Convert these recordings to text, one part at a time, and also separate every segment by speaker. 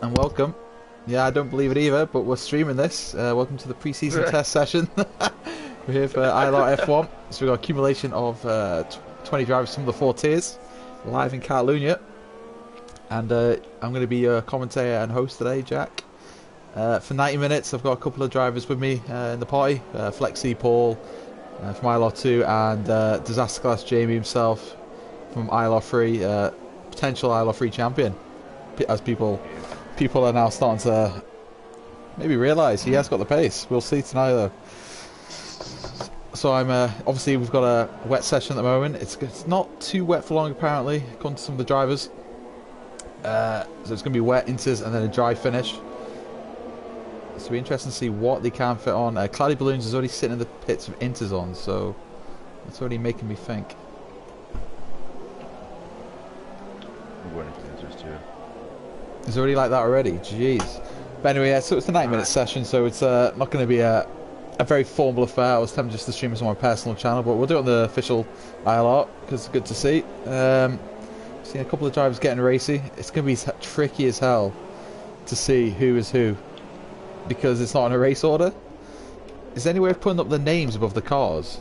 Speaker 1: and welcome. Yeah, I don't believe it either, but we're streaming this. Welcome to the pre-season test session. We're here for ILRF1. So we've got accumulation of 20 drivers from the 4 tiers, live in Catalunya. And I'm going to be your commentator and host today, Jack. For 90 minutes, I've got a couple of drivers with me in the party. Flexi, Paul from ILR2, and Disaster Class Jamie himself from ILR3, potential ILR3 champion. As people are now starting to maybe realise he has got the pace. We'll see tonight though. So I'm obviously we've got a wet session at the moment. It's not too wet for long apparently, according to some of the drivers. So it's going to be wet inters and then a dry finish. So it'll be interesting to see what they can fit on. Cloudy Balloons is already sitting in the pits with inters on, so that's already making me think.
Speaker 2: I'm going into inters too.
Speaker 1: It's already like that already, jeez. But anyway, yeah, so it's a 90-minute session, so it's not going to be a very formal affair. I was tempted just to stream this on my personal channel, but we'll do it on the official ILR, because it's good to see. Seeing a couple of drivers getting racy. It's going to be tricky as hell to see who is who, because it's not in a race order. Is there any way of putting up the names above the cars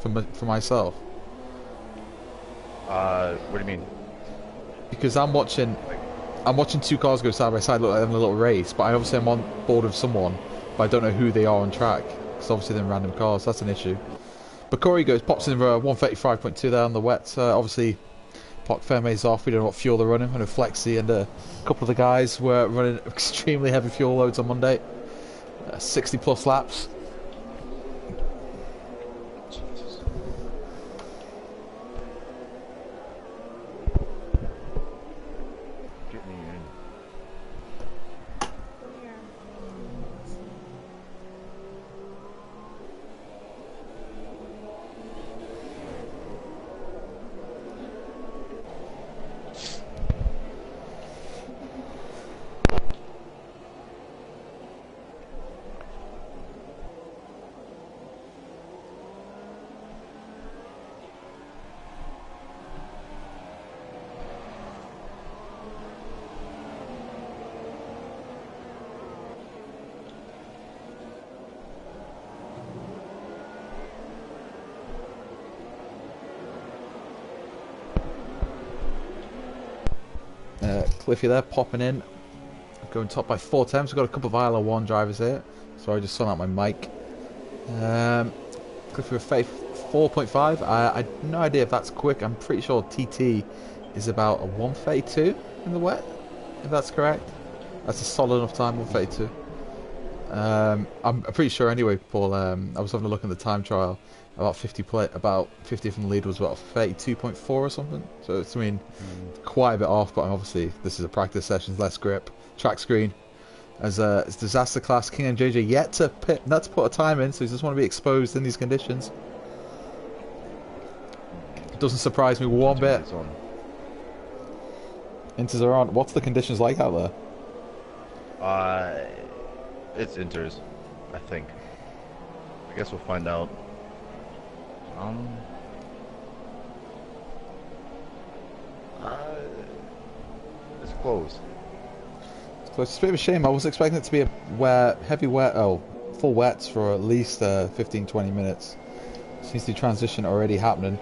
Speaker 1: for myself?
Speaker 2: What do you mean?
Speaker 1: Because I'm watching 2 cars go side by side, look like they're in a little race, but I obviously am on board with someone, but I don't know who they are on track, because obviously they're in random cars, so that's an issue. But Corey pops in for 135.2 there on the wet, obviously Park Ferme's off, we don't know what fuel they're running. I know Flexi and a couple of the guys were running extremely heavy fuel loads on Monday, 60 plus laps. Cliffy there popping in, going top by 4 times. We've got a couple of ILR1 drivers here. Sorry, I just saw out my mic. Cliffy with 4.5. I have no idea if that's quick. I'm pretty sure TT is about a 132 in the wet, if that's correct. That's a solid enough time, 132. I'm pretty sure anyway, Paul. I was having a look at the time trial. About 50 from the lead was about 32.4 or something. So it's quite a bit off. But obviously this is a practice session, less grip. Track screen as it's Disaster Class King and JJ yet to put a time in, so he doesn't want to be exposed in these conditions. Doesn't surprise me one bit. Inters are on. What's the conditions like out
Speaker 2: there? It's inters, I think. I guess we'll find out. It's close.
Speaker 1: It's a bit of a shame. I was expecting it to be a full wets for at least 15-20 minutes. Seems to be transition already happening.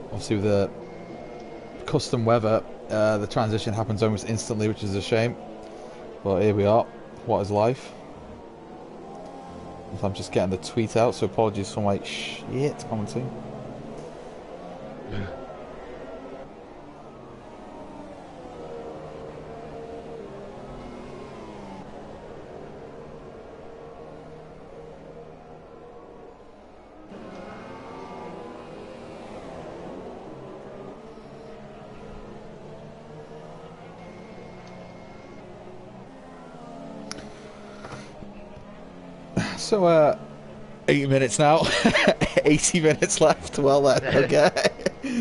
Speaker 1: Obviously with the custom weather, the transition happens almost instantly, which is a shame. But here we are. What is life? I'm just getting the tweet out, so apologies for my shit commenting. So, 8 minutes now. 80 minutes left. Well then, okay.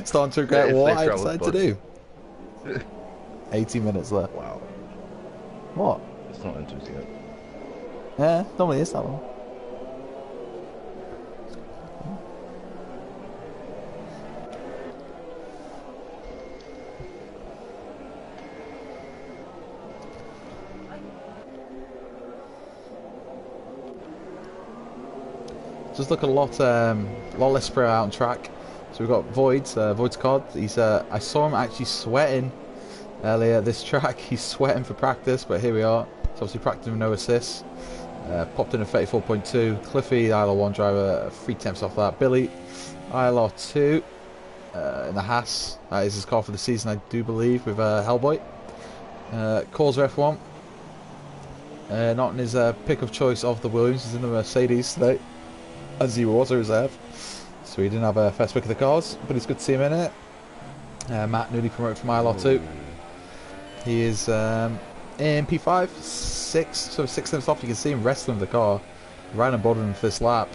Speaker 1: Starting to regret what I decided to do. 80 minutes left.
Speaker 2: Wow.
Speaker 1: What?
Speaker 2: It's not interesting yet.
Speaker 1: Yeah, normally it's that long. Does look a lot less spread out on track. So we've got Void's card. He's I saw him actually sweating earlier at this track. He's sweating for practice, but here we are. He's obviously practicing with no assists. Popped in a 34.2. Cliffy, ILR1 driver, 3 tenths off that. Billy, ILR2 in the Haas. That is his car for the season, I do believe, with Hellboy. Calls F1. Not in his pick of choice of the Williams. He's in the Mercedes today, as he was a reserve. So he didn't have a first pick of the cars, but it's good to see him in it. Matt, newly promoted from ILR2. He is in P5, 6 tenths off. You can see him wrestling the car, right on bottom for this lap.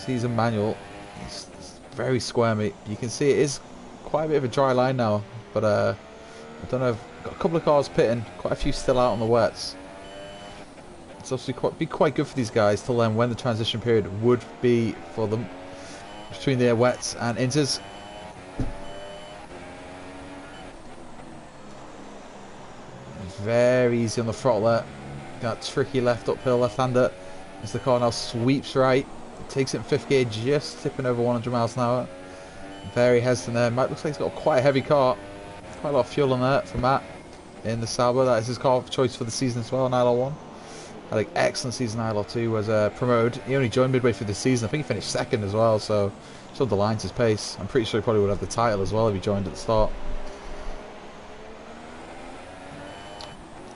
Speaker 1: He's a manual. It's very squirmy. You can see it is quite a bit of a dry line now, but I don't know. Got a couple of cars pitting, quite a few still out on the wets. It's obviously be quite good for these guys to learn when the transition period would be for them between their wets and inters. Very easy on the throttle there. Got tricky left uphill left-hander as the car now sweeps right. Takes it in 5th gear, just tipping over 100 miles an hour. Very hesitant there. Matt looks like he's got quite a heavy car. Quite a lot of fuel on there for Matt in the Sauber. That is his car of choice for the season as well in ILR1. Had an excellent season in ILR2, was promoted. He only joined midway through the season. I think he finished 2nd as well, so showed the lines his pace. I'm pretty sure he probably would have the title as well if he joined at the start.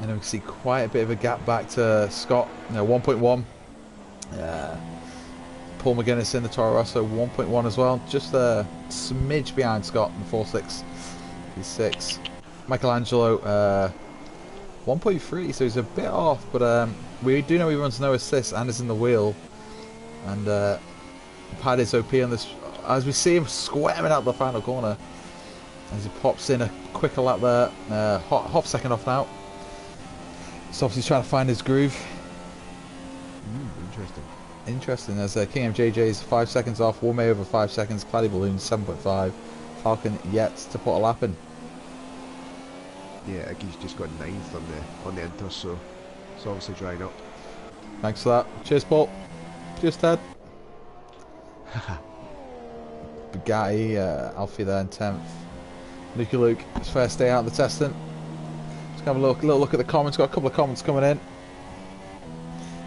Speaker 1: And then we can see quite a bit of a gap back to Scott. 1.1. Paul McGuinness in the Toro Rosso, 1.1 as well. Just a smidge behind Scott in the 4.6. P6. Michelangelo, 1.3, so he's a bit off, but we do know he runs no assists and is in the wheel. And pad his OP on this, as we see him squirming out the final corner. As he pops in a quicker lap there. Hop second off now. So obviously he's trying to find his groove. Interesting. As King MJJ's 5 seconds off, Warmay over 5 seconds, Claddy Balloon 7.5, Falcon yet to put a lap in.
Speaker 3: Yeah, Iggy's just got 9th on the Inter, so it's obviously drying up.
Speaker 1: Thanks for that. Cheers, Paul. Cheers, Ted. Bugatti, Alfie there in 10th. Luke, his first day out of the testing. Let's have a little look at the comments. Got a couple of comments coming in.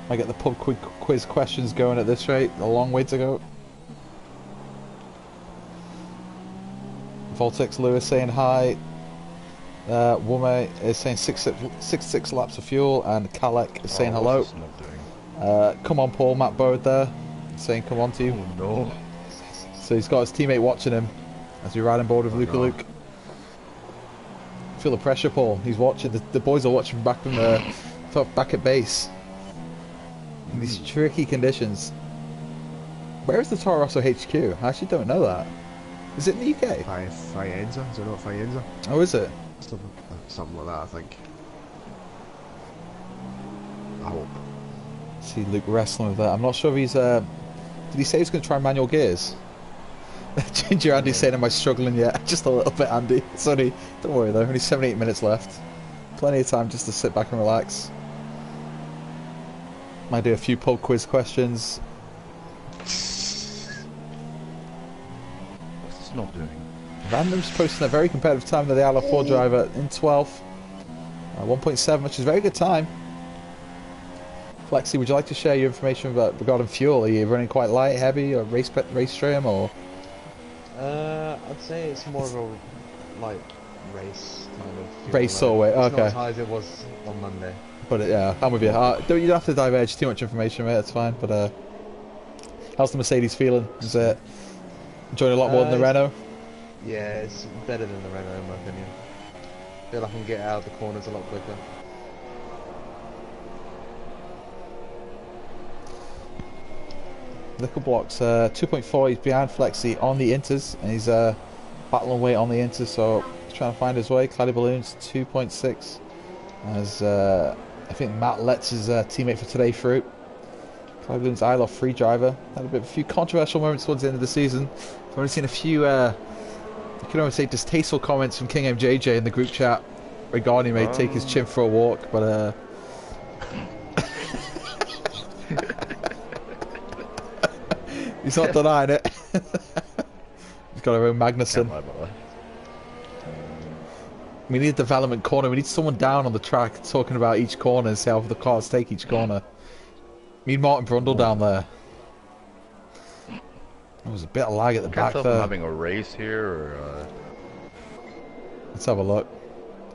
Speaker 1: I get the pub quiz questions going at this rate. A long way to go. Voltex Lewis saying hi. Wome is saying 6 laps of fuel, and Kalek is saying hello. Come on, Paul. Matt Bode there saying come on to you.
Speaker 2: Oh no.
Speaker 1: So he's got his teammate watching him as we ride on board with Luke. Feel the pressure, Paul. He's watching. The boys are watching back from back at base. In these tricky conditions. Where is the Toro Rosso HQ? I actually don't know that. Is it in the UK?
Speaker 3: Faenza, is it not Faenza?
Speaker 1: Oh, is it?
Speaker 3: Something like that, I think. I hope.
Speaker 1: See Luke wrestling with that. I'm not sure if he's did he say he's going to try manual gears? Ginger Andy's saying, am I struggling yet? Just a little bit, Andy. Sorry, don't worry though, only 7-8 minutes left. Plenty of time just to sit back and relax. Might do a few pub quiz questions.
Speaker 2: What's this not doing?
Speaker 1: Random's posting a very competitive time to the ILR4 driver in 12th. 1.7, which is a very good time. Flexi, would you like to share your information regarding fuel? Are you running quite light, heavy, or race trim, or?
Speaker 4: I'd say it's more of a light race kind of fuel.
Speaker 1: Race sort of way, okay.
Speaker 4: It's not as high as it was on Monday.
Speaker 1: But yeah, I'm with you. You don't have to diverge too much information, mate. That's fine. But how's the Mercedes feeling? Is it enjoying a lot more than the Renault?
Speaker 4: Yeah, it's better than the Renault in my opinion. I feel like I can get out of the corners a lot quicker.
Speaker 1: Nickel blocks 2.4. He's behind Flexi on the inters, and he's battling away on the inters. So he's trying to find his way. Claddy Balloons 2.6. As I think Matt lets his teammate for today through. Claddy Balloons ILR3 driver. Had a few controversial moments towards the end of the season. I've only seen a few. You can almost say distasteful comments from King MJJ in the group chat regarding him. Take his chin for a walk, but He's not denying it. He's got our own Magnussen. We need a development corner. We need someone down on the track talking about each corner and see how the cars take each corner. We need Martin Brundle down there. There was a bit of lag at the back there.
Speaker 2: Having a race here, or
Speaker 1: let's have a look.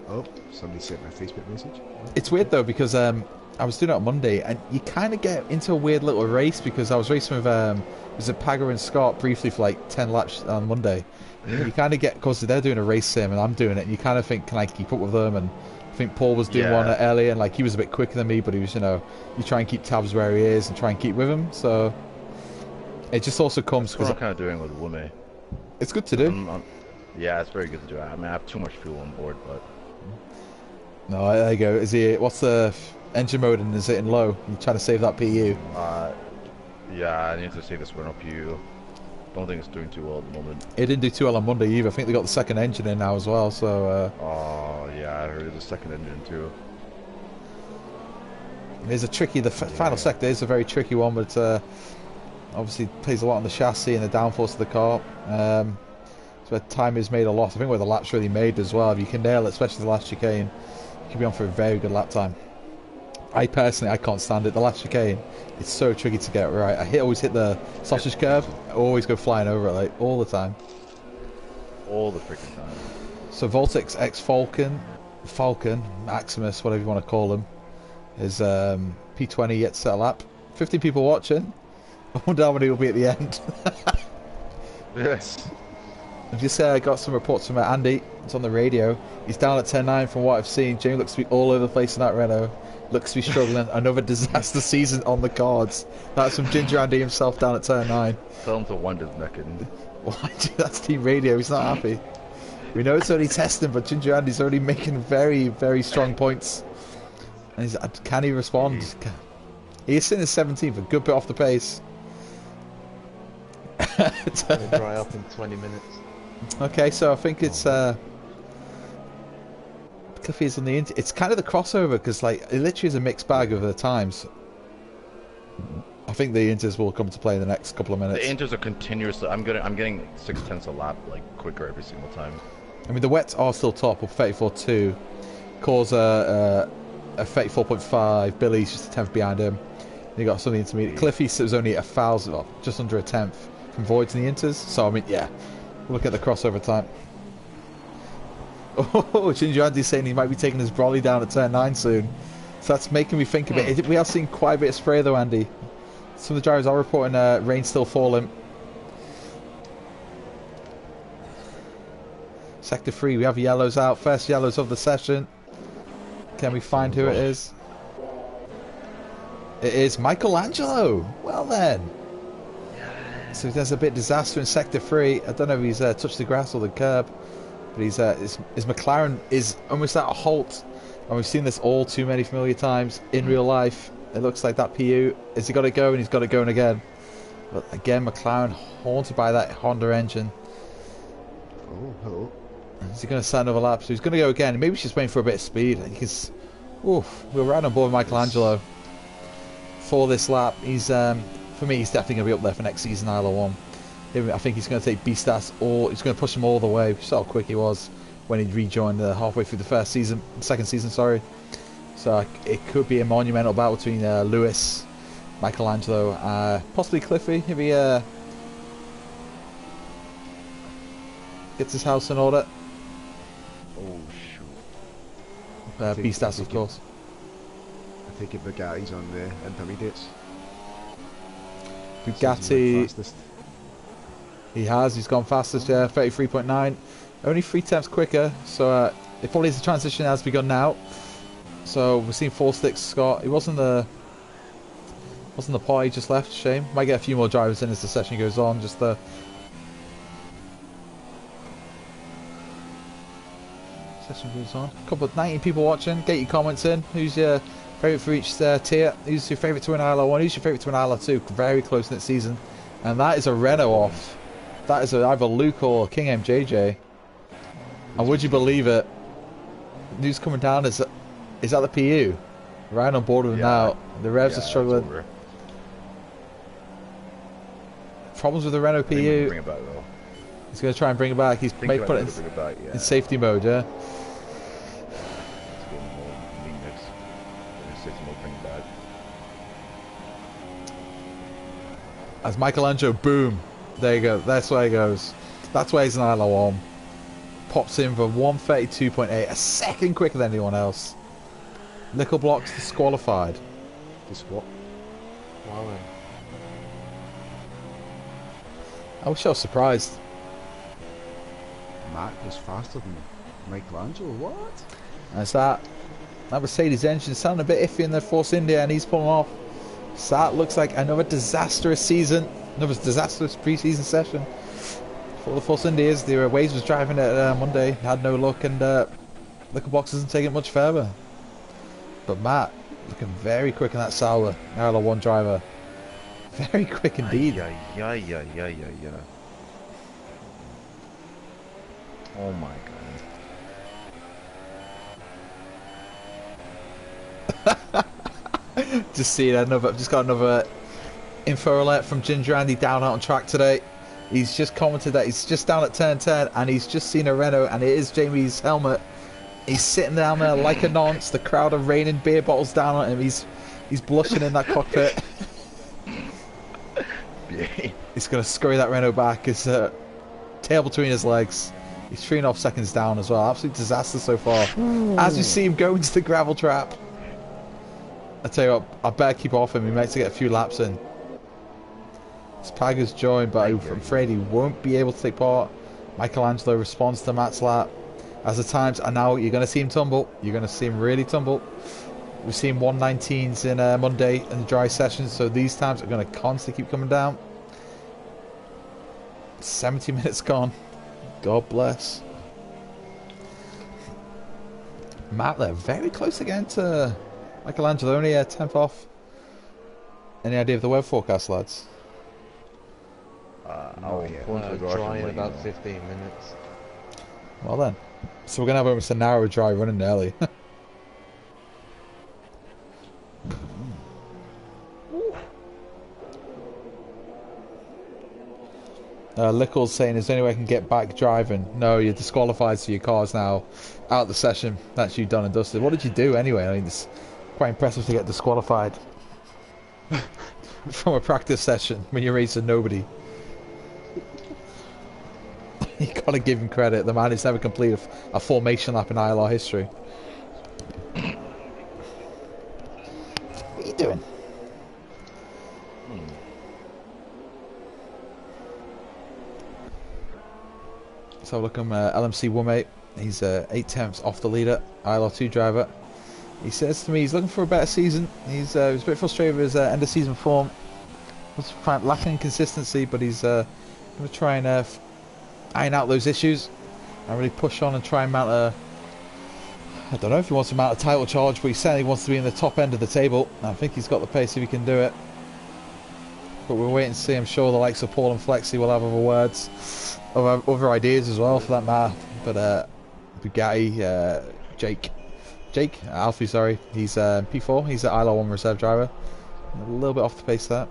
Speaker 3: Oh, somebody sent my Facebook message.
Speaker 1: It's weird though because I was doing it on Monday and you kind of get into a weird little race because I was racing with was it Paga and Scott briefly for like 10 laps on Monday. You kind of get, because they're doing a race sim and I'm doing it, and you kind of think, can I keep up with them? And I think Paul was doing one earlier, and like he was a bit quicker than me, but he was, you know, you try and keep tabs where he is and try and keep with him. So it just also comes because
Speaker 2: I'm kind of doing with Wume.
Speaker 1: It's good to do.
Speaker 2: Yeah, it's very good to do. I mean, I have too much fuel on board, but
Speaker 1: no, there you go. Is he? What's the engine mode, and is it in low? You trying to save that PU?
Speaker 2: Yeah, I need to save this run up PU. Don't think it's doing too well at the moment.
Speaker 1: It didn't do too well on Monday either. I think they got the second engine in now as well. So.
Speaker 2: Oh yeah, I heard the second engine too.
Speaker 1: It's a tricky. The final sector is a very tricky one, but obviously plays a lot on the chassis and the downforce of the car. So where time is made a lot. I think where the lap's really made as well. If you can nail it, especially the last chicane, you can be on for a very good lap time. I can't stand it. The last chicane, it's so tricky to get right. I always hit the sausage curve. I always go flying over it, like all the time.
Speaker 2: All the freaking time.
Speaker 1: So Voltex X Falcon, Maximus, whatever you want to call him, is P20 yet to set a lap. 50 people watching. I wonder how many will be at the end.
Speaker 2: Yes.
Speaker 1: I've just got some reports from Andy. It's on the radio. He's down at 10.9 from what I've seen. Jamie looks to be all over the place in that Renault. Looks to be struggling. Another disaster season on the cards. That's from Ginger Andy himself down at turn 9.
Speaker 2: Tell him to wind his neck in.
Speaker 1: Why? That's team radio. He's not happy. We know it's only testing, but Ginger Andy's already making very, very strong points. And can he respond? He is sitting at 17th, a good bit off the pace.
Speaker 4: It's going to dry up in 20 minutes.
Speaker 1: Okay, so I think it's Cliffy's on the it's kind of the crossover because like it literally is a mixed bag of the times. I think the inters will come to play in the next couple of minutes.
Speaker 2: The inters are continuously. I'm getting 6/10 a lap like quicker every single time.
Speaker 1: I mean the wets are still top of 34.2. Cause a 34.5. Billy's just a tenth behind him. You got some of the intermediate. Cliffy was only 1,000, or just under a tenth from voids in the inters. So I mean, yeah, look at the crossover time. Oh, Ginger Andy's saying he might be taking his brolly down at turn 9 soon. So that's making me think a bit. We are seeing quite a bit of spray though, Andy. Some of the drivers are reporting rain still falling. Sector 3, we have yellows out. First yellows of the session. Can we find who it is? It is Michelangelo. Well then. So there's a bit of disaster in Sector 3. I don't know if he's touched the grass or the curb. But his McLaren is almost at a halt, and we've seen this all too many familiar times in real life. It looks like that PU has he got to go, and he's got to go again. But again, McLaren haunted by that Honda engine.
Speaker 3: Oh, hello.
Speaker 1: Is he going to set another lap? So he's going to go again. Maybe he's just waiting for a bit of speed. We're right on board with Michelangelo for this lap. He's for me, he's definitely going to be up there for next season ILR1. I think he's going to take B-Stats, or he's going to push him all the way. We saw how quick he was when he rejoined halfway through the second season, sorry. So it could be a monumental battle between Lewis, Michelangelo, possibly Cliffy if he gets his house in order.
Speaker 2: Oh shoot!
Speaker 1: B-Stats, of course.
Speaker 3: I think Bugatti's on the intermediates.
Speaker 1: Bugatti. He's gone fastest, yeah, 33.9. Only 3 tenths quicker, so it probably is the transition has begun now. So we're seeing 4 sticks, Scott. He wasn't the party, just left, shame. Might get a few more drivers in as the session goes on, just the session goes on. A couple of 19 people watching, get your comments in. Who's your favourite for each tier? Who's your favourite to win ILR1? Who's your favourite to win ILR2? Very close knit season. And that is a Renault off. That is either Luke or King MJJ. And would you believe it? News coming down is that the PU? Right on board with him now. The revs are struggling. problems with the Renault
Speaker 2: I think we can
Speaker 1: PU.
Speaker 2: bring it back though.
Speaker 1: He's going to try and bring it back. He's
Speaker 2: Think
Speaker 1: may
Speaker 2: about
Speaker 1: put it
Speaker 2: to bring it back, yeah.
Speaker 1: in safety mode, yeah.
Speaker 2: Let's get more neatness. Safety mode, bring it back.
Speaker 1: As Michelangelo, boom. There you go. That's where he goes. That's where he's an ILR1. Pops in for 132.8, a second quicker than anyone else. Nickel blocks disqualified.
Speaker 3: Just what?
Speaker 4: Wow, then.
Speaker 1: I wish I was surprised.
Speaker 3: Matt was faster than Michelangelo. What?
Speaker 1: That's that. That Mercedes engine sounding a bit iffy in the Force India, and he's pulling off. So that looks like another disastrous season, another disastrous pre-season session for the Force Indias. The Waves was driving it Monday, had no luck, and Nickel box isn't taking it much further. But Matt looking very quick in that Sauber ILR1 driver. Very quick indeed.
Speaker 2: Yeah. Oh my god.
Speaker 1: Just got another info alert from Ginger Andy down out on track today. He's just commented that he's just down at turn 10 and he's just seen a Renault and it is Jamie's helmet. He's sitting down there like a nonce. The crowd are raining beer bottles down on him. He's blushing in that cockpit. He's gonna scurry that Renault back. His tail between his legs. He's 3.5 seconds down as well. Absolute disaster so far. As you see him go into the gravel trap. I tell you what, I better keep off him. He might get a few laps in. Spagger's joined, but I'm afraid he won't be able to take part. Michelangelo responds to Matt's lap. As the times are now, you're going to see him tumble. You're going to see him really tumble. We've seen 119s in Monday in the dry sessions, so these times are going to constantly keep coming down. 70 minutes gone. God bless. Matt there, very close again to Michelangelo, only a 10th off. Any idea of the weather forecast, lads?
Speaker 2: I'll pull into the garage
Speaker 4: Dry
Speaker 2: and
Speaker 4: in
Speaker 2: let you
Speaker 4: about
Speaker 2: know.
Speaker 4: 15 minutes.
Speaker 1: Well then. So we're going to have almost an hour of dry running early. Lickle's saying, is there any way I can get back driving? No, you're disqualified, so your car's now out of the session. That's you done and dusted. What did you do anyway? I mean, it's quite impressive to get disqualified from a practice session when you're racing nobody. You gotta give him credit. The man has never completed a formation lap in ILR history. What are you doing? So look, I'm LMC 1-8. He's 8/10 off the leader, ILR2 driver. He says to me he's looking for a better season. He's a bit frustrated with his end of season form. Was lacking consistency, but he's going to try and iron out those issues and really push on and try and mount a... I don't know if he wants to mount a title charge, but he certainly wants to be in the top end of the table. I think he's got the pace if he can do it. But we'll wait and see. I'm sure the likes of Paul and Flexi will have other words, other ideas as well for that matter. But Bugatti, Jake, Alfie, sorry, he's P4, he's an ILR1 reserve driver. A little bit off the pace there.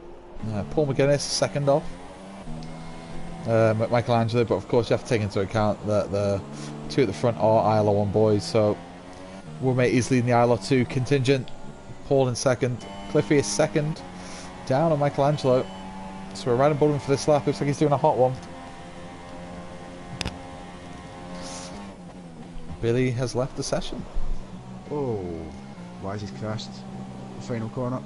Speaker 1: Paul McGuinness, second off. Michelangelo, but of course you have to take into account that the two at the front are ILR1 boys, so Woolmate is leading the ILR2 contingent. Paul in second. Cliffy is second. Down on Michelangelo. So we're right above him for this lap. Looks like he's doing a hot one. Billy has left the session.
Speaker 3: Oh, why has he crashed? The final corner.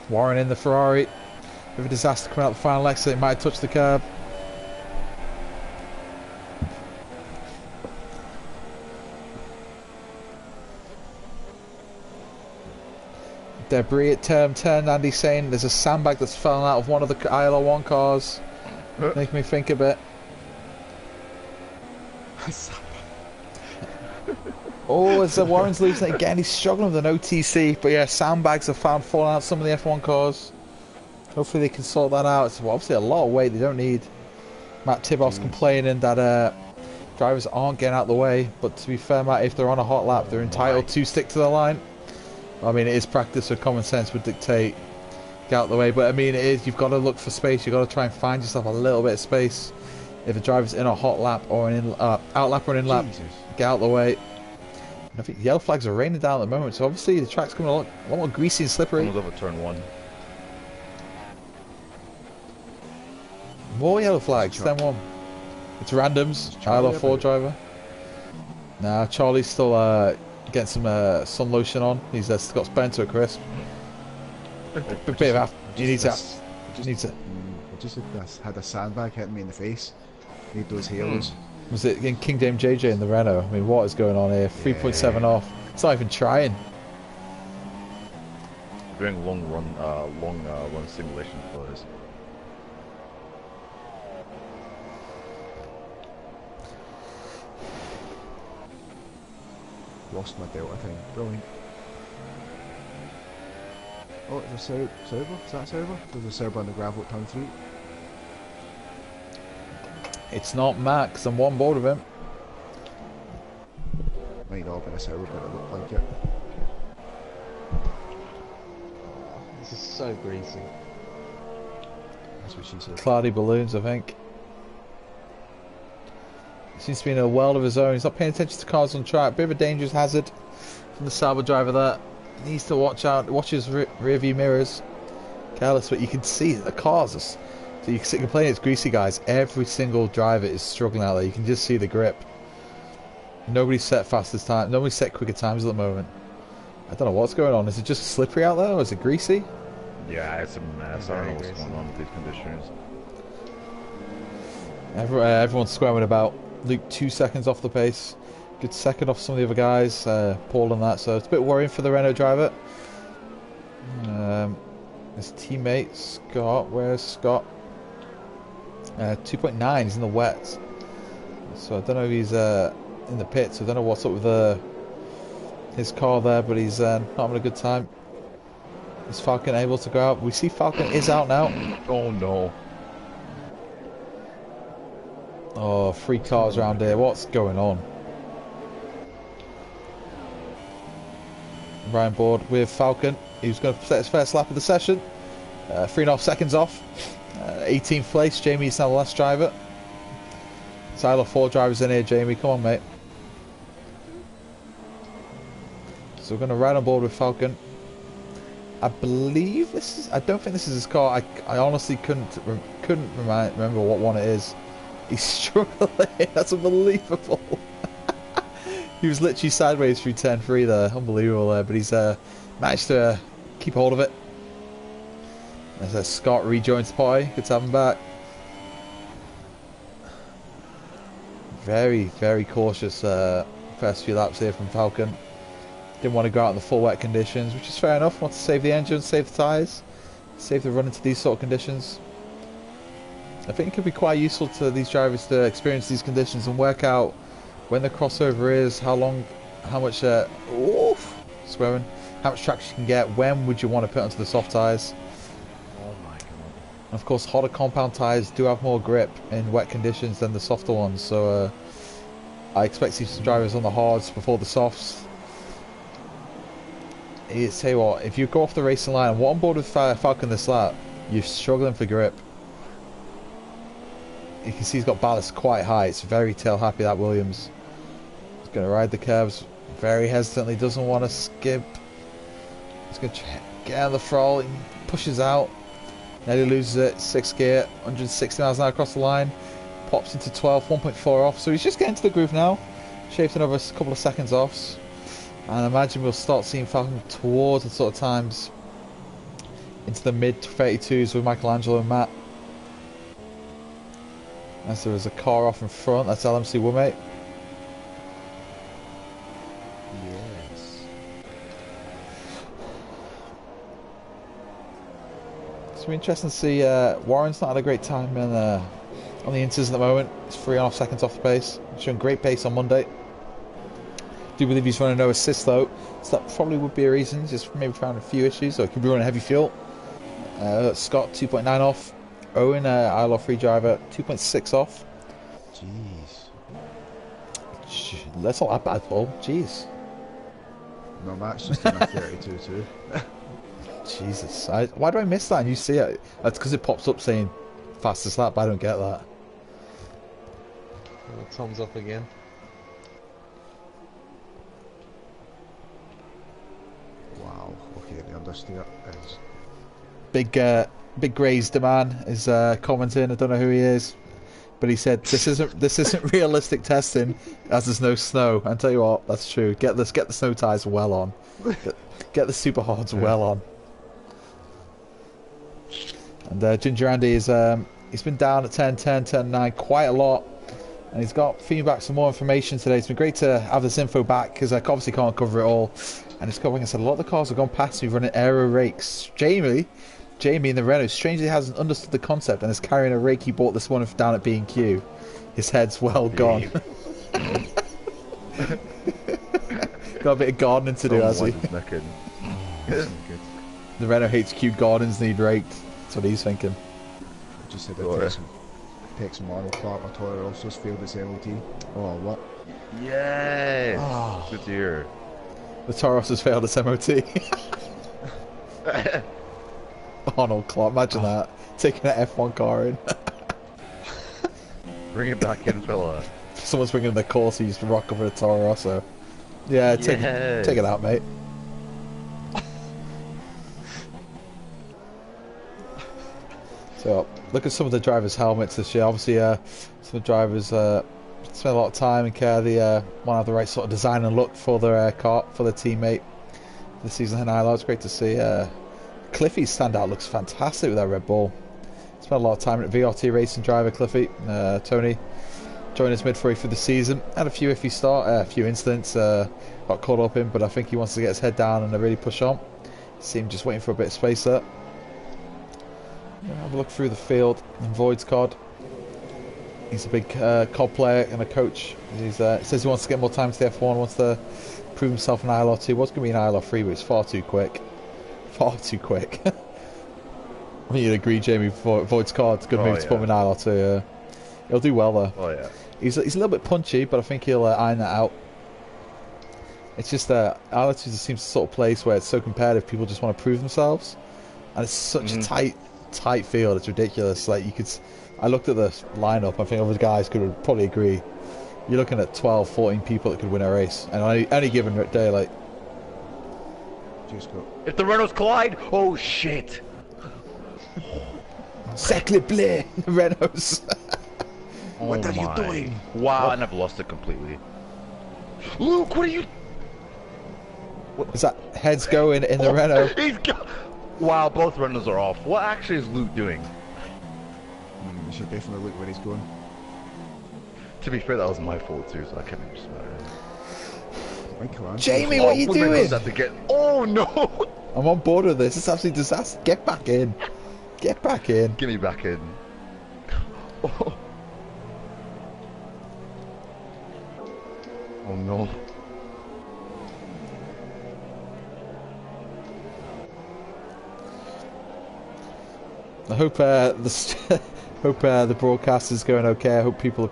Speaker 1: Warren in the Ferrari. Bit of a disaster coming out the final exit. It might have touched the curb. Debris at turn 10. Andy's saying there's a sandbag that's fallen out of one of the ILR1 cars. Making me think a bit. Oh, as Warren's losing it again, he's struggling with an OTC. But yeah, sandbags have found falling out some of the F1 cars. Hopefully they can sort that out. It's obviously a lot of weight they don't need. Matt Tibos complaining that drivers aren't getting out of the way. But to be fair, Matt, if they're on a hot lap, they're entitled to stick to the line. I mean, it is practice, so common sense would dictate get out the way. But I mean, it is, you've got to look for space. You've got to try and find yourself a little bit of space. If a driver's in a hot lap or an out lap or an in lap, get out the way. And I think yellow flags are raining down at the moment, so obviously the track's coming a lot more greasy and slippery.
Speaker 2: Almost over turn 1.
Speaker 1: More yellow flags, then one. It's randoms. ILR4 driver. Nah, Charlie's still getting some sun lotion on. He's got spent to a crisp. Bit of you need to.
Speaker 3: Just had a sandbag hitting me in the face. Need those halos.
Speaker 1: Was it in King James JJ in the Renault? I mean, what is going on here? 3.7 off. It's not even trying.
Speaker 2: Doing long run simulation for this.
Speaker 3: Lost my delta time. Brilliant. Oh, it's a Sauber? Is that a Sauber? There's a Sauber on the gravel at turn 3.
Speaker 1: It's not Max. I'm on board with him.
Speaker 3: Might not have been a Sauber, but it looked like it.
Speaker 4: This is so greasy.
Speaker 3: That's what she said.
Speaker 1: Cloudy balloons, I think. Seems to be in a world of his own. He's not paying attention to cars on track. Bit of a dangerous hazard from the Sauber driver there. Needs to watch out. Watch his rear view mirrors. Careless, but you can see the cars. So you can complain it's greasy, guys. Every single driver is struggling out there. You can just see the grip. Nobody's set fastest time. Nobody's set quicker times at the moment. I don't know what's going on. Is it just slippery out there, or is it greasy?
Speaker 2: Yeah, it's a mess. I don't know what's going on with these conditions.
Speaker 1: Everyone's squaring about. Luke 2 seconds off the pace. Good second off some of the other guys. Paul and that. So it's a bit worrying for the Renault driver. His teammate Scott. Where's Scott? 2.9. He's in the wet. So I don't know if he's in the pits. I don't know what's up with his car there, but he's not having a good time. Is Falcon able to go out? We see Falcon is out now.
Speaker 2: Oh no.
Speaker 1: Oh, 3 cars around here. What's going on? Ryan board with Falcon. He was going to set his first lap of the session. 3.5 seconds off. 18th place. Jamie's now the last driver. So ILR4 drivers in here, Jamie. Come on, mate. So we're going to ride on board with Falcon. I believe this is... I don't think this is his car. I honestly couldn't remember what one it is. He's struggling. That's unbelievable. He was literally sideways through turn 3 there. Unbelievable there. But he's managed to keep hold of it. As Scott rejoins the party. Good to have him back. Very, very cautious first few laps here from Falcon. Didn't want to go out in the full wet conditions, which is fair enough. Want to save the engine, save the tyres, save the run into these sort of conditions. I think it could be quite useful to these drivers to experience these conditions and work out when the crossover is, how much swearing, how much traction you can get, when would you want to put onto the soft tyres.
Speaker 2: Oh my god.
Speaker 1: And of course, hotter compound tyres do have more grip in wet conditions than the softer ones, so I expect to see some drivers on the hards before the softs. Tell you what, if you go off the racing line and what on board with Falcon this lap, you're struggling for grip. You can see he's got ballast quite high. It's very tail happy, that Williams. He's going to ride the curves very hesitantly. Doesn't want to skip. He's going to get on the throttle. He pushes out. Nearly loses it. 6th gear. 160 miles an hour across the line. Pops into 12. 1.4 off. So he's just getting to the groove now. Shaved another couple of seconds off. And I imagine we'll start seeing Falcon towards the sort of times into the mid 32s with Michelangelo and Matt. As there is a car off in front, that's LMC Woolmate.
Speaker 3: Yes.
Speaker 1: It's been interesting to see Warren's not had a great time on the Inters at the moment. It's 3.5 seconds off the pace. Showing great pace on Monday. Do believe he's running no assist though, so that probably would be a reason. Just maybe found a few issues, or he could be running heavy fuel. Scott 2.9 off. Owen, ILR3 driver, 2.6 off.
Speaker 3: Jeez.
Speaker 1: That's not that bad, Paul. Jeez.
Speaker 3: No, Matt's just in a 32 too.
Speaker 1: Jesus, why do I miss that? And you see it? That's because it pops up saying fastest lap. But I don't get that.
Speaker 4: Tom's up again.
Speaker 3: Wow. Okay, the understeer is.
Speaker 1: Big Gray's man is commenting. I don't know who he is, but he said this isn't realistic testing as there's no snow. And tell you what, that's true. Get the snow tires well on. Get the super hards well on. And Ginger Andy is he's been down at 10-9 quite a lot, and he's got feeding back some more information today. It's been great to have this info back because I obviously can't cover it all. And it's got, like I said, a lot of the cars have gone past me running aero rakes. Jamie in the Renault strangely hasn't understood the concept and is carrying a rake he bought this morning down at B&Q. His head's well gone. Got a bit of gardening to do, has he?
Speaker 3: Good.
Speaker 1: The Renault HQ gardens need raked. That's what he's thinking.
Speaker 3: I just said that takes some Arnold Clark. My Toro Rosso's failed its MOT. Oh, what?
Speaker 2: Yes!
Speaker 1: Oh.
Speaker 2: Good to hear.
Speaker 1: The Taurus has failed its MOT. Arnold Clark, imagine that. Taking an F1 car in.
Speaker 2: Bring it back in, fella.
Speaker 1: Someone's bringing the course he used to rock over the Toro Rosso. Yeah, take it out, mate. So, look at some of the drivers' helmets this year. Obviously, some of the drivers spend a lot of time and care. They want to have the right sort of design and look for their car, for their teammate this season in ILR. It's great to see. Cliffy's standout looks fantastic with that Red Bull. Spent a lot of time at VRT racing driver Cliffy. Tony joined us midway through the season. Had a few few incidents. Got caught up in, but I think he wants to get his head down and really push on. See him just waiting for a bit of space there. Have a look through the field. And Void's COD. He's a big COD player and a coach. He says he wants to get more time to the F1. Wants to prove himself in ILR2. What's going to be in ILR3, but it's far too quick. Far too quick. I think you'd agree, Jamie. Void's COD's good move to put him in ILR2. He'll do well there.
Speaker 2: Oh yeah.
Speaker 1: He's a little bit punchy, but I think he'll iron that out. It's just that ILR2 just seems the sort of place where it's so competitive. People just want to prove themselves, and it's such a tight field. It's ridiculous. Like I looked at the lineup. I think other guys could probably agree. You're looking at 12, 14 people that could win a race, and on any given day, like.
Speaker 2: If the Renaults collide, oh shit!
Speaker 1: Sacre bleu, Renaults.
Speaker 3: What are you doing?
Speaker 2: Wow, and I've lost it completely. Luke, what are you?
Speaker 1: Is that heads going in the Renault?
Speaker 2: Wow, both Renaults are off. What actually is Luke doing?
Speaker 3: You should definitely look where he's going.
Speaker 2: To be fair, that was my fault too, so I can't even just matter.
Speaker 1: Jamie, what are you doing?
Speaker 2: Oh no!
Speaker 1: I'm on board with this. It's absolutely disaster. Get back in. Get back in.
Speaker 2: Get me back in. Oh, oh no.
Speaker 1: I hope the broadcast is going okay. I hope people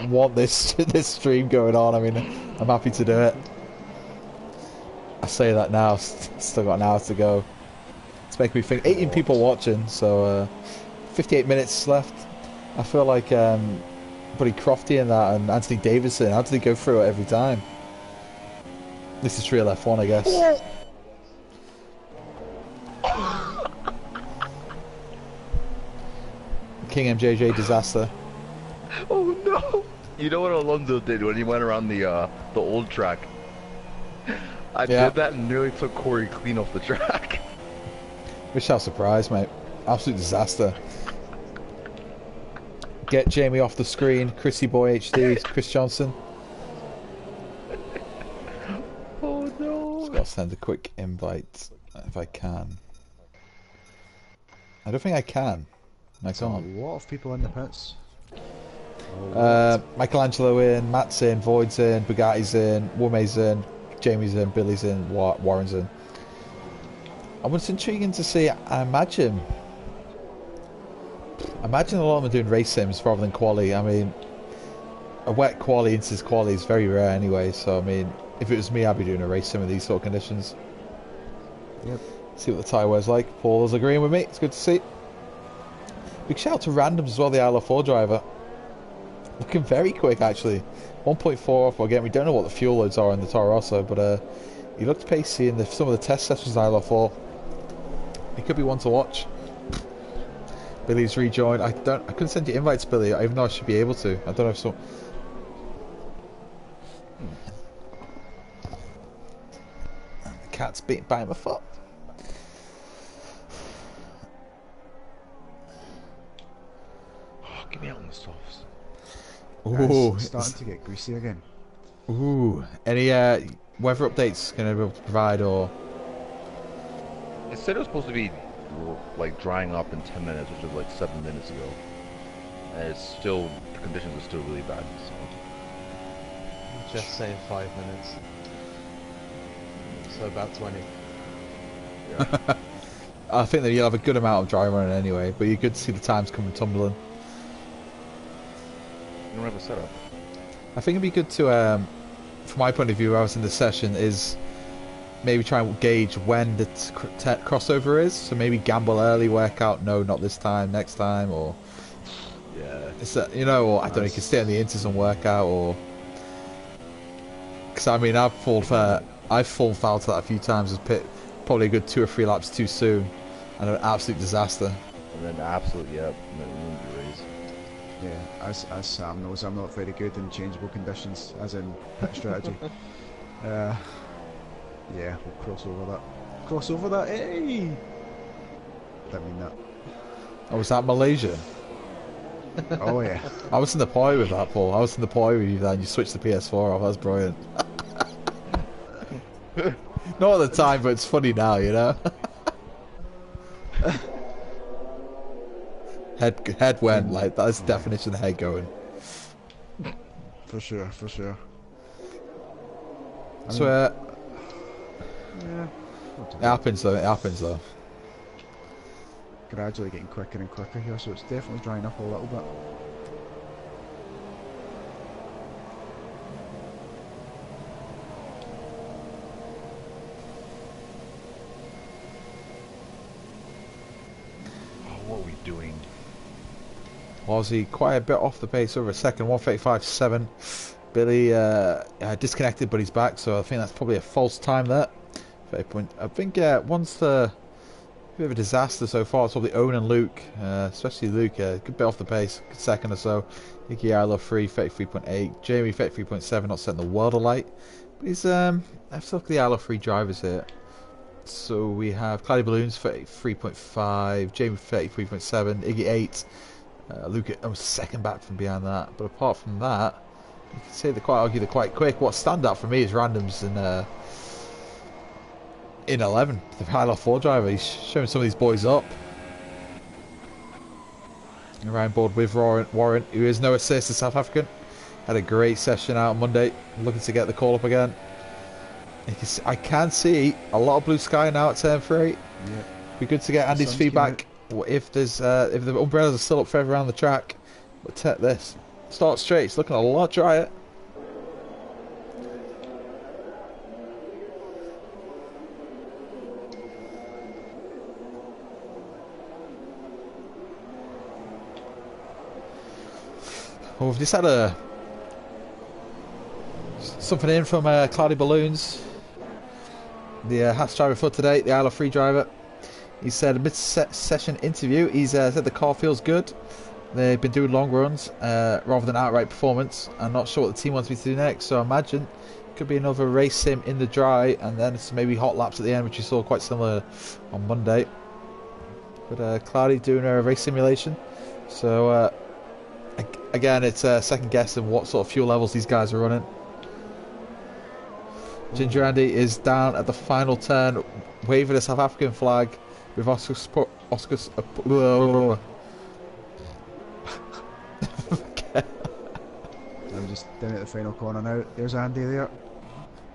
Speaker 1: want this stream going on. I mean, I'm happy to do it. I say that now. Still got an hour to go. It's making me think. 18 people watching, so 58 minutes left. I feel like Buddy Crofty and that, and Anthony Davidson. How do they go through it every time? This is real F1, I guess. King MJJ disaster.
Speaker 2: Oh no! You know what Alonso did when he went around the old track? I did that and nearly took Corey clean off the track.
Speaker 1: Which sounds surprised, mate. Absolute disaster. Get Jamie off the screen. Chrissy Boy HD. Chris Johnson.
Speaker 2: Oh no!
Speaker 1: Just gotta send a quick invite if I can. I don't think I can. I can't.
Speaker 3: A lot of people in the pits.
Speaker 1: Michelangelo in, Matt's in, Void's in, Bugatti's in, Wome's in, Jamie's in, Billy's in, Warren's in. And what's intriguing to see, I imagine a lot of them are doing race sims rather than quali. I mean, a wet quali into this quali is very rare anyway. So I mean, if it was me, I'd be doing a race sim in these sort of conditions.
Speaker 3: Yep.
Speaker 1: See what the tyre wear's like. Paul is agreeing with me. It's good to see. Big shout out to Randoms as well, the ILR4 driver. Looking very quick actually. 1.4 off again. We don't know what the fuel loads are in the Toro Rosso, but he looked pacey in some of the test sessions in ILR4. He could be one to watch. Billy's rejoined. I couldn't send you invites, Billy, even though I should be able to. I don't know if some. The cat's biting my foot.
Speaker 2: Oh, get me out on the softs.
Speaker 1: Ooh,
Speaker 3: It's starting to get greasy again.
Speaker 1: Ooh, any weather updates going to be able to provide, or?
Speaker 2: It said it was supposed to be like drying up in 10 minutes, which was like 7 minutes ago. And it's still, the conditions are still really bad. So.
Speaker 4: Just saying 5 minutes. So about 20.
Speaker 2: Yeah.
Speaker 1: I think that you'll have a good amount of dry running anyway, but you could see the times coming tumbling.
Speaker 2: You don't have a setup.
Speaker 1: I think it'd be good to, from my point of view, I was in the session, is maybe try and gauge when the crossover is. So maybe gamble early, work out, no, not this time, next time, or
Speaker 2: Yeah.
Speaker 1: it's you know, or I don't know, you can stay on the inters and work out, or because I mean, I've fallen foul to that a few times. As pit probably a good 2 or 3 laps too soon, and an absolute disaster.
Speaker 2: And then absolute, yep. And then ruined your race.
Speaker 3: Yeah, as Sam knows, I'm not very good in changeable conditions, as in pit strategy. Yeah, we'll cross over that. Cross over that, hey! Didn't mean that.
Speaker 1: Oh, was that Malaysia?
Speaker 3: Oh yeah.
Speaker 1: I was in the poi with that, Paul. I was in the poi with you then. You switched the PS4 off. That's brilliant. Not at the time, but it's funny now, you know? head went, like, that's the definition of head going.
Speaker 3: For sure, for sure.
Speaker 1: So,
Speaker 3: Yeah.
Speaker 1: it happens though.
Speaker 3: Gradually getting quicker and quicker here, so it's definitely drying up a little bit.
Speaker 2: Oh, what are we doing?
Speaker 1: Was he quite a bit off the pace over a second? 135.7. Billy disconnected, but he's back, so I think that's probably a false time there. I think once the bit of a disaster so far, it's probably Owen and Luke, especially Luke, a good bit off the pace, good second or so. ILRF 3, 33.8. Jamie 33.7, not setting the world alight. But he's I have to look at the ILRF 3 drivers here. So we have Cloudy Balloons 33.5, Jamie 33.7, Iggy 8, Luke second back from behind that. But apart from that, you can say they're quite quick. What stand out for me is Randoms in 11, the ILR4 driver. He's showing some of these boys up. Around board with Warren, who is no assist, the South African. Had a great session out on Monday. Looking to get the call up again. I can see a lot of blue sky now at turn 3.
Speaker 3: Yeah.
Speaker 1: Be good to get Andy's feedback. If there's if the umbrellas are still up further around the track. But this start straight. It's looking a lot drier. Well, we've just had something in from Cloudy Balloons, the Haas driver for today, the ILR3 driver. He said a mid-session interview, he said the car feels good. They've been doing long runs rather than outright performance. I'm not sure what the team wants me to do next, so I imagine it could be another race sim in the dry, and then some maybe hot laps at the end, which you saw quite similar on Monday. But Cloudy doing a race simulation, so again, it's second guessing what sort of fuel levels these guys are running. Ginger Andy is down at the final turn, waving a South African flag with Oscar.
Speaker 3: I'm just down at the final corner now. There's Andy there.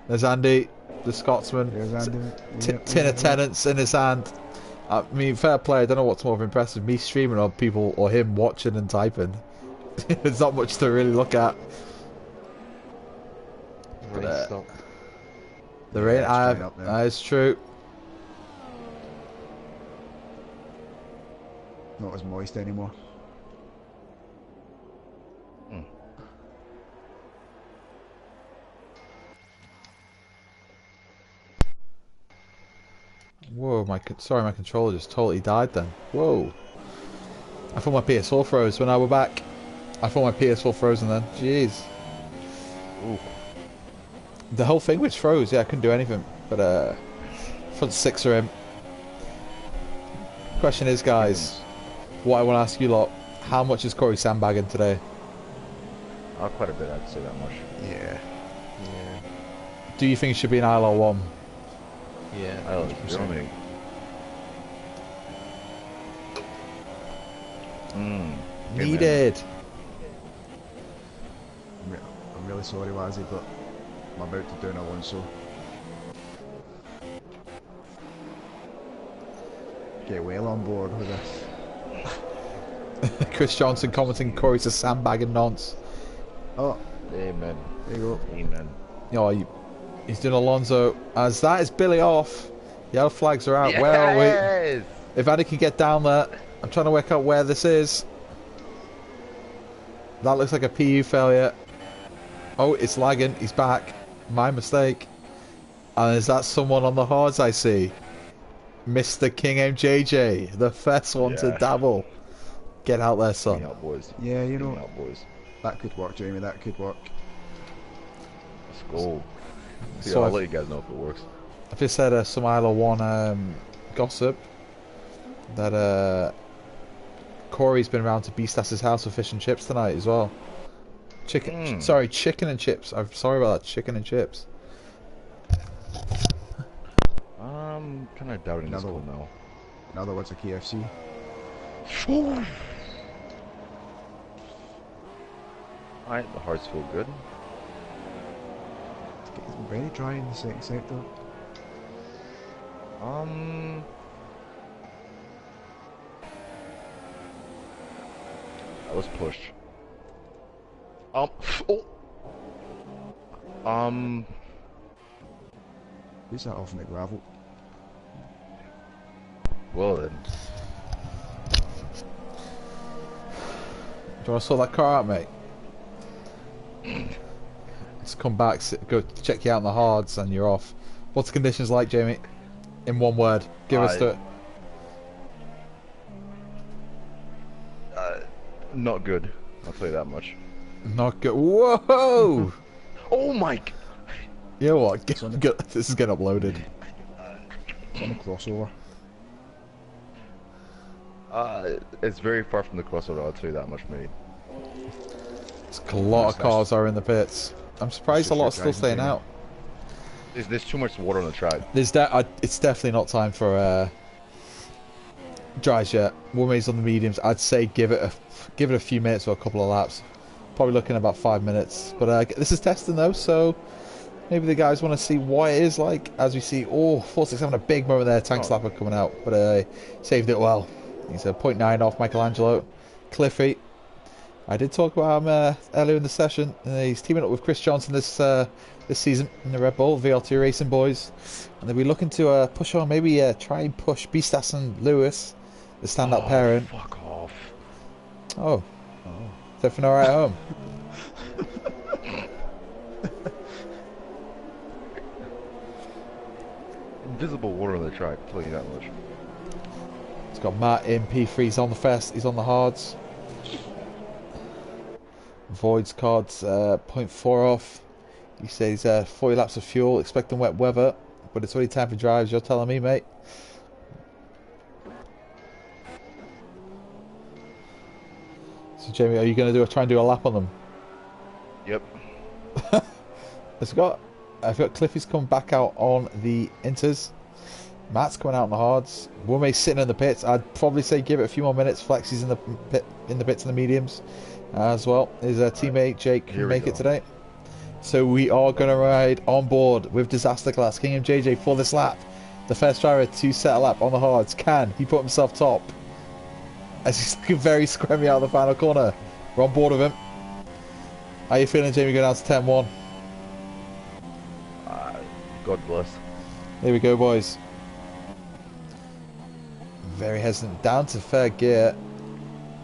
Speaker 1: There's Andy, the Scotsman.
Speaker 3: There's Andy.
Speaker 1: Tin of tenants in his hand. I mean, fair play. I don't know what's more impressive, me streaming or people or him watching and typing. There's not much to really look at.
Speaker 4: rain stop.
Speaker 1: The rain,
Speaker 3: it's drying up now.
Speaker 1: that is true.
Speaker 3: Not as moist anymore.
Speaker 1: Whoa, sorry, my controller just totally died then. Whoa. I thought my PS4 froze when I were back. I thought my PS4 frozen then. Jeez.
Speaker 2: Ooh.
Speaker 1: The whole thing which froze, yeah, I couldn't do anything. But front six are in. Question is, guys, what I want to ask you lot, how much is Corey sandbagging today?
Speaker 2: Quite a bit, I'd say that much.
Speaker 3: Yeah.
Speaker 4: Yeah.
Speaker 1: Do you think it should be an ILR1?
Speaker 4: Yeah.
Speaker 2: ILRGT.
Speaker 1: Needed.
Speaker 3: I'm really sorry, Wazzy, but I'm about to do an Alonso. Get well on board with this.
Speaker 1: Chris Johnson commenting Corey's a sandbagging nonce.
Speaker 3: Oh,
Speaker 2: Amen.
Speaker 3: there you go.
Speaker 2: Amen.
Speaker 1: Oh, he's doing Alonso. As that is Billy off. Yellow flags are out.
Speaker 2: Yes!
Speaker 1: Where are we? If Andy can get down there, I'm trying to work out where this is. That looks like a PU failure. Oh, it's lagging. He's back. My mistake. And is that someone on the hards I see? Mr. King MJJ, the first one to dabble. Get out there, son.
Speaker 2: Out, boys.
Speaker 3: Yeah, you know,
Speaker 2: out, boys.
Speaker 3: that could work, Jamie, that could work.
Speaker 2: Let's go. See,
Speaker 1: So
Speaker 2: I'll let you guys know if it works.
Speaker 1: I've just had some ILR1 gossip that Corey's been around to Beastas's house for fish and chips tonight as well. Chicken and chips. I'm sorry about that, chicken and chips.
Speaker 2: I'm kind of doubting this one now.
Speaker 3: In other words, a KFC.
Speaker 2: Alright, the hearts feel good.
Speaker 3: It's getting very dry in the second sector.
Speaker 2: That was pushed.
Speaker 3: Who's that off in the gravel?
Speaker 1: Do
Speaker 2: Well then.
Speaker 1: you want to sort that car out, mate? Let's come back, go check you out in the hards, and you're off. What's the conditions like, Jamie? In one word, give us the.
Speaker 2: Not good. I'll tell you that much.
Speaker 1: Not good. Whoa!
Speaker 2: Oh my!
Speaker 1: You know what? This is getting uploaded.
Speaker 3: It's on the crossover.
Speaker 2: It's very far from the crossover. I'll tell you that much, mate.
Speaker 1: A lot of cars are in the pits. I'm surprised a lot are still staying out.
Speaker 2: There's too much water on the track.
Speaker 1: It's definitely not time for dries yet. Woolmay's on the mediums. I'd say give it a few minutes or a couple of laps. Probably looking at about 5 minutes. But this is testing though, so maybe the guys want to see what it is like. As we see, 4-6 having a big moment there. Tank slapper coming out, but saved it well. He's a 0.9 off Michelangelo. Cliffy. I did talk about him earlier in the session. He's teaming up with Chris Johnson this season in the Red Bull VLT Racing boys, and they'll be looking to push on. Maybe try and push Beastas and Lewis, the stand-up pairing.
Speaker 2: Fuck off.
Speaker 1: Oh. Everything all right at home?
Speaker 2: Invisible water on the track. I'll tell you that much.
Speaker 1: It's got Matt in P3. He's on the fast. He's on the hards. Void's cards 0.4 off. He says 40 laps of fuel, expecting wet weather, but it's already time for drives. You're telling me, mate. So Jamie, are you going to try and do a lap on them?
Speaker 2: Yep.
Speaker 1: I've got Cliffy's coming back out on the inters. Matt's coming out on the hards. Woolmay's sitting in the pits. I'd probably say give it a few more minutes. Flexy's in the pits and the mediums as well. His teammate Jake can make it today. So we are going to ride on board with Disaster Class King MJJ for this lap. The first driver to set a lap on the hards. Can he put himself top? As he's looking very scrummy out of the final corner. We're on board with him. How are you feeling, Jamie, going down to 10-1?
Speaker 2: God bless.
Speaker 1: Here we go, boys. Very hesitant. Down to third gear.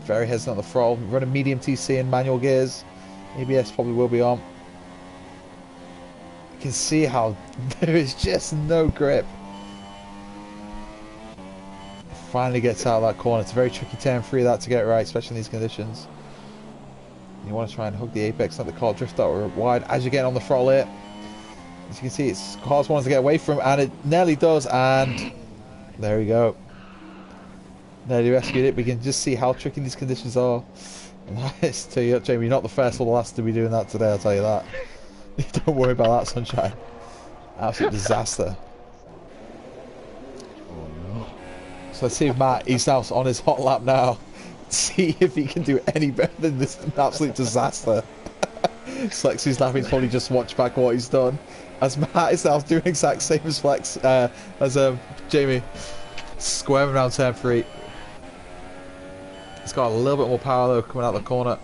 Speaker 1: Very hesitant on the throttle. Running medium TC in manual gears. ABS probably will be on. You can see how there is just no grip. Finally gets out of that corner. It's a very tricky turn 3 that to get right, especially in these conditions. You want to try and hug the apex, let the car drift out wide as you're getting on the throttle here. As you can see, it's car's wanting to get away from, and it nearly does, and there we go. Nearly rescued it. We can just see how tricky these conditions are. Nice to you, Jamie. You're not the first or the last to be doing that today, I'll tell you that. Don't worry about that, sunshine. Absolute disaster.
Speaker 2: Oh no.
Speaker 1: So let's see if Matt, he's now on his hot lap now. See if he can do any better than this absolute disaster. Slexy's laughing. He's probably just watched back what he's done. As Matt is now doing exact same as Flex, as Jamie. Squaring around turn 3. It's got a little bit more power though coming out the corner.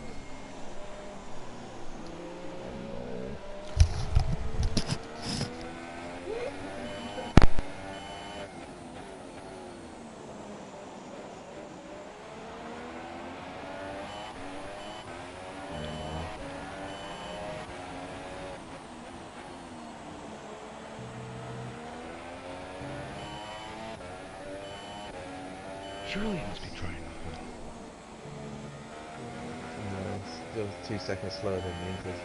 Speaker 2: Surely he must be trying.
Speaker 4: Still 2 seconds slower than the Inters.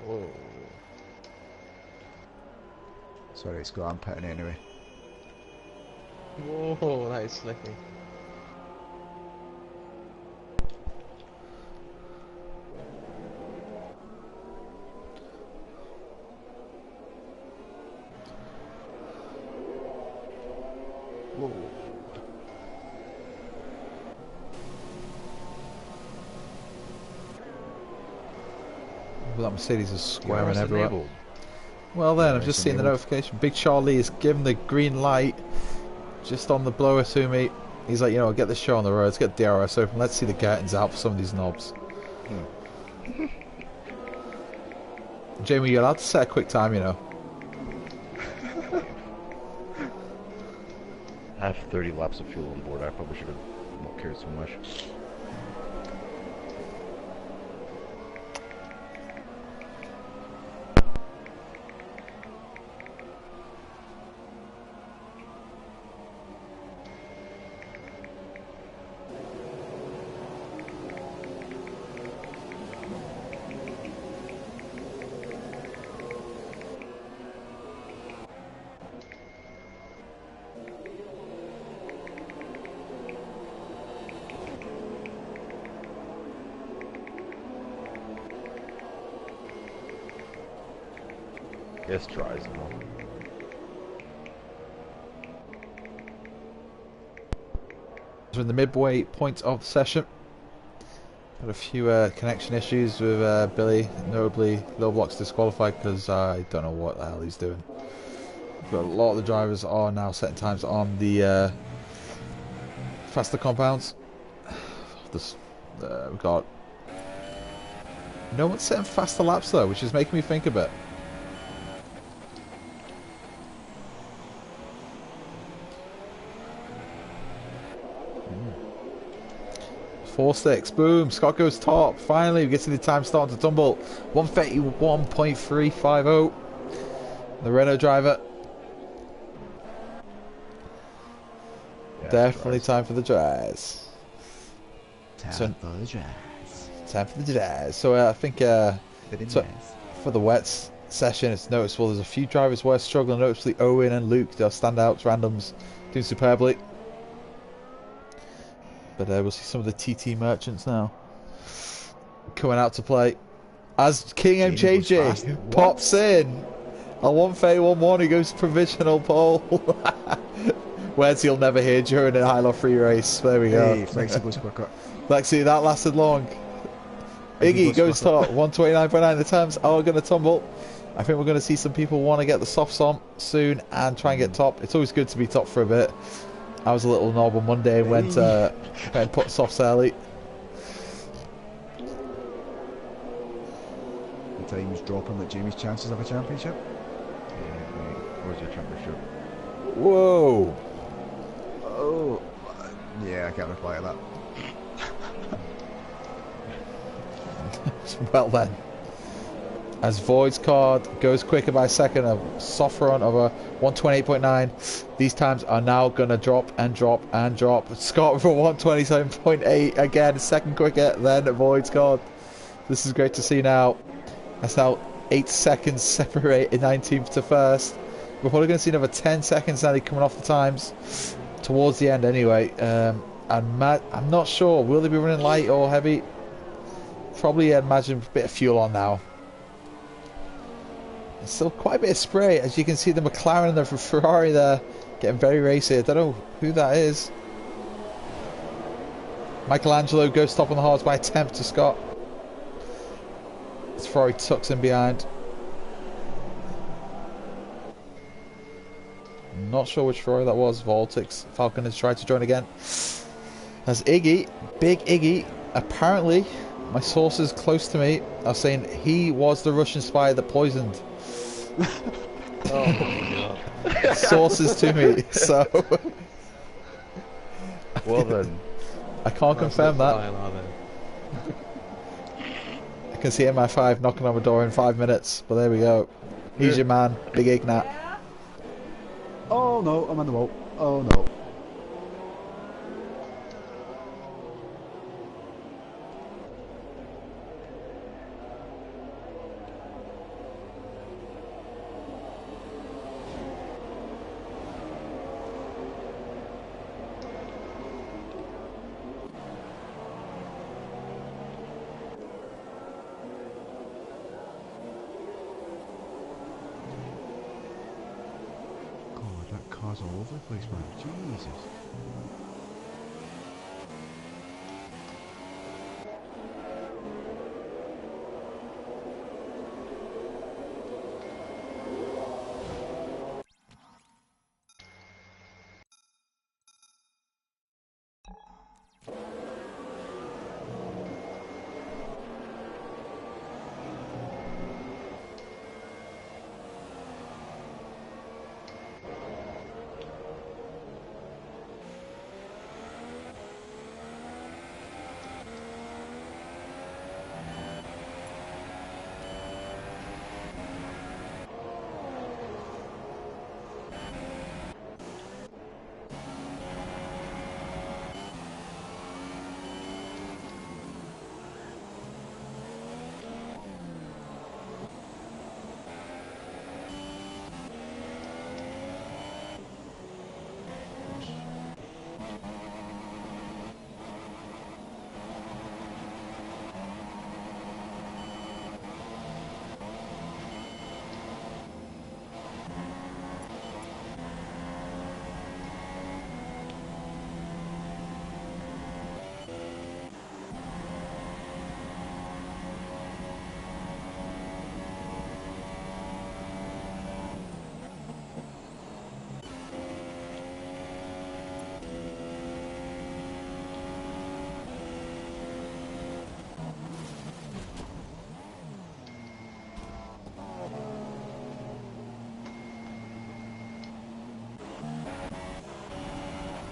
Speaker 4: Whoa.
Speaker 3: Sorry, Scott, I'm pitting anyway.
Speaker 4: Whoa, that is slicky. Whoa.
Speaker 1: Well, that Mercedes is squaring everywhere.
Speaker 2: Enabled.
Speaker 1: Well then, I've
Speaker 3: Yeah,
Speaker 1: just
Speaker 3: it's
Speaker 1: seen the
Speaker 3: enabled.
Speaker 1: notification. Big Charlie is given the green light just on the blower to me. He's like, you know, get this show on the road. Let's get DRS open. Let's see the curtains out for some of these knobs. Jamie, you're allowed to set a quick time, you know.
Speaker 2: I have 30 laps of fuel on board. I probably should have not cared so much. Yes, tries.
Speaker 1: We're in the midway point of the session. Had a few connection issues with Billy. Notably, Low Block's disqualified because I don't know what the hell he's doing. But a lot of the drivers are now setting times on the faster compounds. This, we've got no one's setting faster laps though, which is making me think a bit. 4 sticks. Boom. Scott goes top. Finally, we get to the time starting to tumble. 1:31.350. The Renault driver.
Speaker 3: Yeah,
Speaker 1: Definitely time for the dries.
Speaker 3: Time for the dries.
Speaker 1: Time for the dries. So I think so for the wets session, it's noticeable there's a few drivers who are struggling. Noticeably, Owen and Luke, they're standouts, randoms, doing superbly. But we'll see some of the TT merchants now coming out to play. As King MJJ pops in a 1:31.1, he goes provisional pole. Words you'll never hear during an ILR free race. There we go.
Speaker 3: Hey, Flexi goes quicker.
Speaker 1: Lexi, that lasted long. Iggy goes top. 1:29.9. The times are going to tumble. I think we're going to see some people want to get the softs on soon and try and get top. It's always good to be top for a bit. I was a little knob on Monday and went and put softs early.
Speaker 3: The time's dropping like Jamie's chances of a championship.
Speaker 2: Where's your championship?
Speaker 1: Whoa.
Speaker 3: Oh. Yeah, I can't reply to that.
Speaker 1: Well then. As Void's card goes quicker by a second, a soft run of a 1:28.9. These times are now going to drop and drop and drop. Scott for 1:27.8 again, second quicker than Void's card. This is great to see now. That's now 8 seconds separate in 19th to first. We're probably going to see another 10 seconds now coming off the times towards the end anyway. I'm not sure. Will they be running light or heavy? Probably, I'd imagine, a bit of fuel on now. There's still quite a bit of spray. As you can see, the McLaren and the Ferrari there getting very racy. I don't know who that is. Michelangelo goes top on the hards by a tenth to Scott. As Ferrari tucks in behind. Not sure which Ferrari that was. Voltix. Falcon has tried to join again. As Iggy, big Iggy, apparently, my sources close to me are saying he was the Russian spy that poisoned.
Speaker 4: Oh my god.
Speaker 1: Sources to me, so.
Speaker 2: Well then.
Speaker 1: I can't confirm that.
Speaker 4: ILR,
Speaker 1: I can see MI5 knocking on the door in 5 minutes, but there we go. He's your man, Big Ignat.
Speaker 3: Oh no, I'm on the wall. Oh no. Cars all over the place, man. Jesus.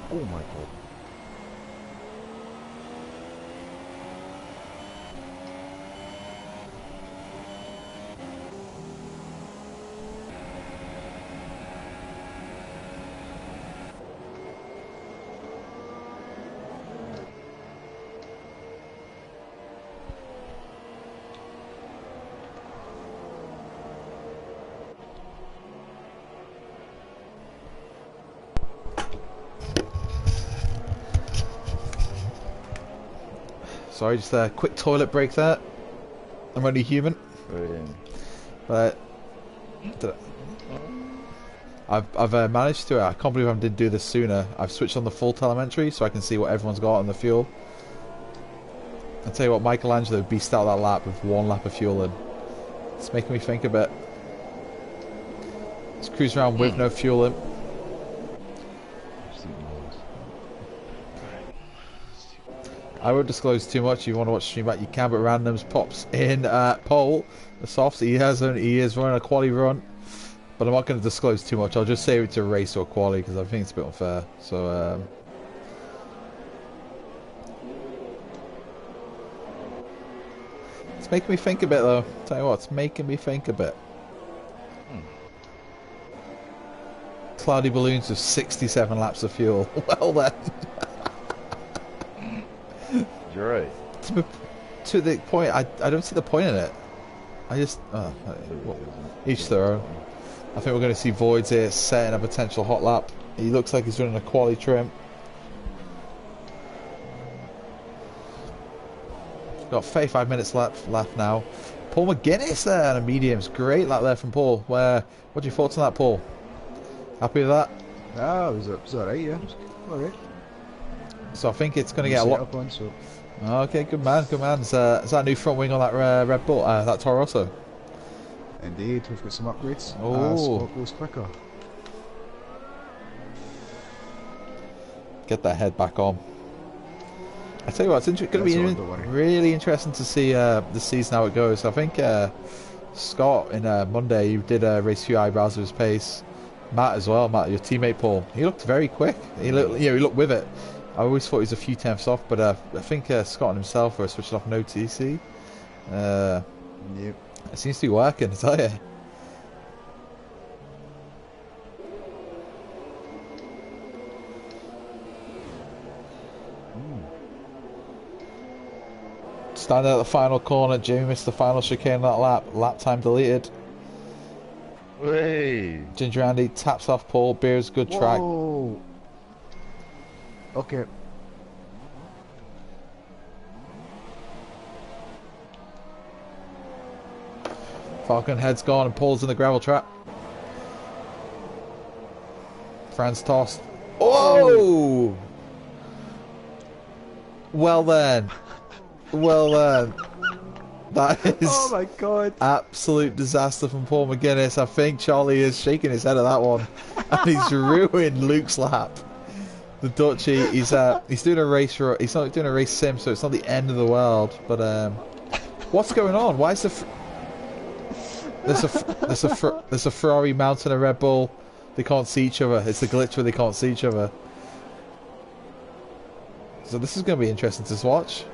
Speaker 3: Oh my god.
Speaker 1: Sorry, just a quick toilet break there. I'm only human. But I've managed to. I can't believe I didn't do this sooner. I've switched on the full telemetry so I can see what everyone's got on the fuel. I'll tell you what, Michelangelo beast out that lap with 1 lap of fuel in. It's making me think a bit. Just cruise around with no fuel in. I won't disclose too much. If you want to watch stream back, you can, but Randoms pops in pole. The softs, he is running a quali run. But I'm not going to disclose too much. I'll just say it's a race or a quali because I think it's a bit unfair. So, it's making me think a bit though. Tell you what, it's making me think a bit. Cloudy balloons with 67 laps of fuel. Well then.
Speaker 2: You're right.
Speaker 1: To the point, I don't see the point in it. I just, each their own. I think we're going to see Voids here setting a potential hot lap. He looks like he's running a quali trim. Got 35 minutes left now. Paul McGuinness there on a mediums. Great lap there from Paul. What are your thoughts on that, Paul? Happy with that?
Speaker 3: Ah, it was alright, yeah. Alright.
Speaker 1: So I think it's going to get a lot.
Speaker 3: So.
Speaker 1: Okay, good man, good man. Is that a new front wing on that Red Bull, that Toro Rosso?
Speaker 3: Indeed, we've got some upgrades.
Speaker 1: Oh.
Speaker 3: Spot goes quicker.
Speaker 1: Get that head back on. I tell you what, it's going to be really interesting to see the season how it goes. I think Scott in Monday, you did race a few eyebrows of his pace. Matt as well, Matt, your teammate Paul. He looked very quick. He looked with it. I always thought he was a few tenths off, but I think Scott and himself are switching off no TC.
Speaker 3: Yep.
Speaker 1: It seems to be working, I tell you. Standing at the final corner, Jamie missed the final chicane on that lap. Lap time deleted.
Speaker 2: Hey.
Speaker 1: Ginger Andy taps off Paul. Beers good track.
Speaker 3: Whoa. Okay.
Speaker 1: Falcon head's gone and Paul's in the gravel trap. Franz tossed. Oh! Well then. Well then. That is
Speaker 3: Oh my god.
Speaker 1: absolute disaster from Paul McGuinness. I think Charlie is shaking his head at that one. And he's ruined Luke's lap. The Dutchie, he's doing a race he's not doing a race sim, so it's not the end of the world. But what's going on? Why is there's a Ferrari mounting a Red Bull. They can't see each other. It's the glitch where they can't see each other. So this is going to be interesting to watch.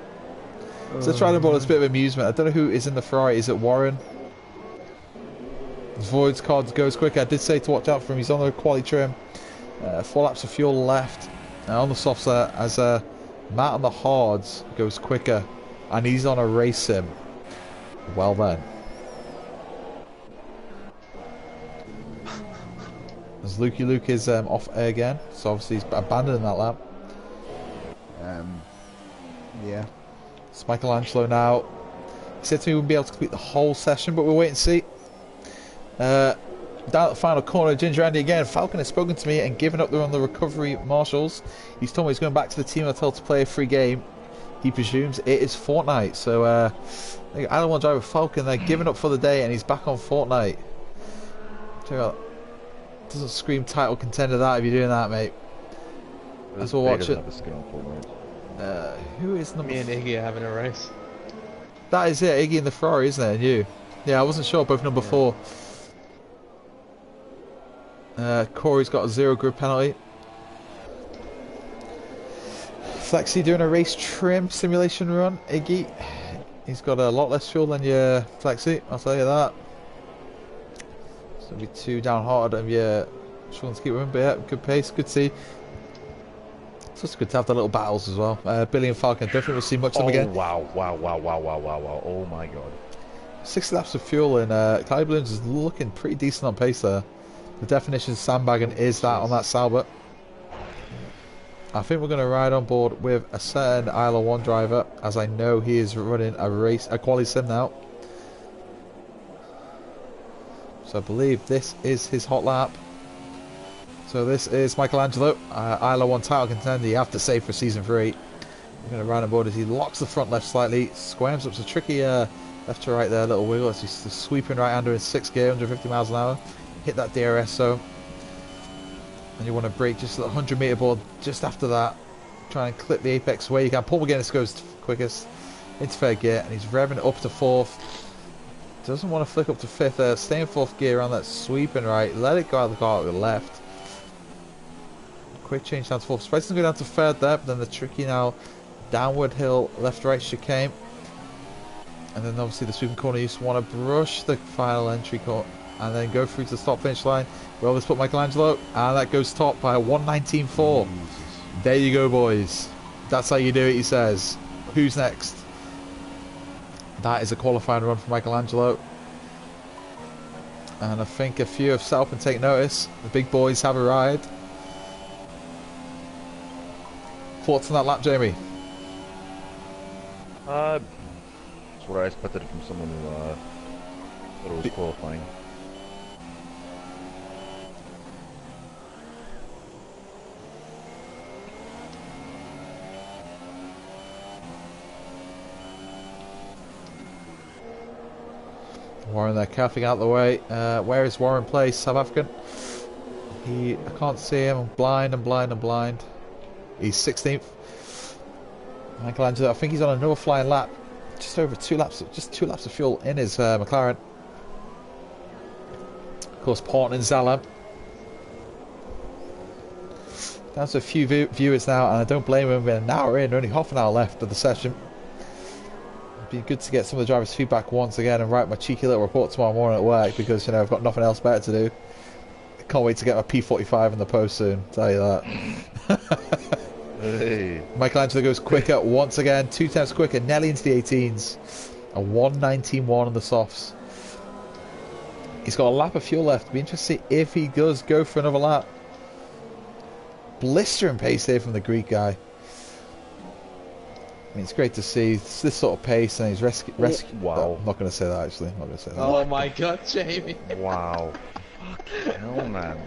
Speaker 1: So let's try to ball as a bit of amusement. I don't know who is in the Ferrari. Is it Warren? Void's card goes quicker. I did say to watch out for him. He's on the quali trim. 4 laps of fuel left. On the softs there, as Matt on the hards goes quicker. And he's on a race sim. Well then. As Lukey Luke is off air again. So obviously he's abandoning that lap.
Speaker 3: Yeah.
Speaker 1: It's Michelangelo now. He said to me we wouldn't be able to complete the whole session, but we'll wait and see. Down at the final corner, Ginger Andy again. Falcon has spoken to me and given up there on the recovery marshals. He's told me he's going back to the team hotel to play a free game. He presumes it is Fortnite. So I don't want to drive with Falcon. They're giving up for the day and he's back on Fortnite. Doesn't scream title contender that if you're doing that, mate. As we'll watch it. Who is number?
Speaker 4: Me and Iggy are having a race.
Speaker 1: That is it, Iggy and the Ferrari, isn't it? And you? Yeah, I wasn't sure. Both number 4. Corey's got a 0 grid penalty. Flexi doing a race trim simulation run. Iggy, he's got a lot less fuel than your Flexi, I'll tell you that. It's going to be 2 downhearted and your struggling to keep with him, but yeah, good pace, good to see. So it's good to have the little battles as well. Billy and Falcon, definitely will see much of them again.
Speaker 2: Wow. Oh my god.
Speaker 1: 60 laps of fuel and Cloudy Balloons is looking pretty decent on pace there. The definition sandbagging is that on that Sauber. I think we're going to ride on board with a certain ILR1 driver, as I know he is running a quali sim now. So I believe this is his hot lap. So this is Michelangelo, ILR1 title contender, you have to say, for season 3. We're going to ride on board as he locks the front left slightly, squams up to tricky left to right there, little wiggle as he's sweeping right under in 6th gear, 150 miles an hour. Hit that DRS zone. And you want to brake just at the 100 meter board just after that. Try and clip the apex where you can. Paul McGuinness goes quickest into 3rd gear and he's revving up to 4th. Doesn't want to flick up to 5th there. Stay in 4th gear on that sweeping right. Let it go out of the car to the left. Quick change down to 4th. Spice doesn't go down to 3rd there, but then the tricky now downward hill, left right chicane. And then obviously the sweeping corner, you just want to brush the final entry corner and then go through to the stop finish line. Well, let's put Michelangelo, and that goes top by 1:19.4. There you go, boys. That's how you do it, he says. Who's next? That is a qualifying run for Michelangelo. And I think a few have set up and take notice. The big boys have arrived. Thoughts on that lap, Jamie?
Speaker 2: That's what I expected from someone who thought it was qualifying.
Speaker 1: Warren there, coughing out the way. Where is Warren Place? South African. I can't see him. I'm blind. He's 16th. Michelangelo, I think he's on another flying lap. Just over 2 laps, just 2 laps of fuel in his McLaren. Of course, Portland and Zala. Down to a few viewers now, and I don't blame him. We're an hour in, only half an hour left of the session. Be good to get some of the drivers' feedback once again and write my cheeky little report tomorrow morning at work, because you know I've got nothing else better to do. I can't wait to get my P45 in the post soon, tell you that.
Speaker 2: Hey.
Speaker 1: Michelangelo goes quicker once again, 2 times quicker, nearly into the 18s. A 1:19.1 on the softs. He's got a lap of fuel left. Be interested to see if he does go for another lap. Blistering pace here from the Greek guy. I mean, it's great to see this sort of pace, and he's rescue.
Speaker 2: Wow.
Speaker 1: Oh, I'm not going to say that, actually. I'm not going to say that.
Speaker 4: Oh my god, Jamie.
Speaker 2: Wow. Fucking hell, man.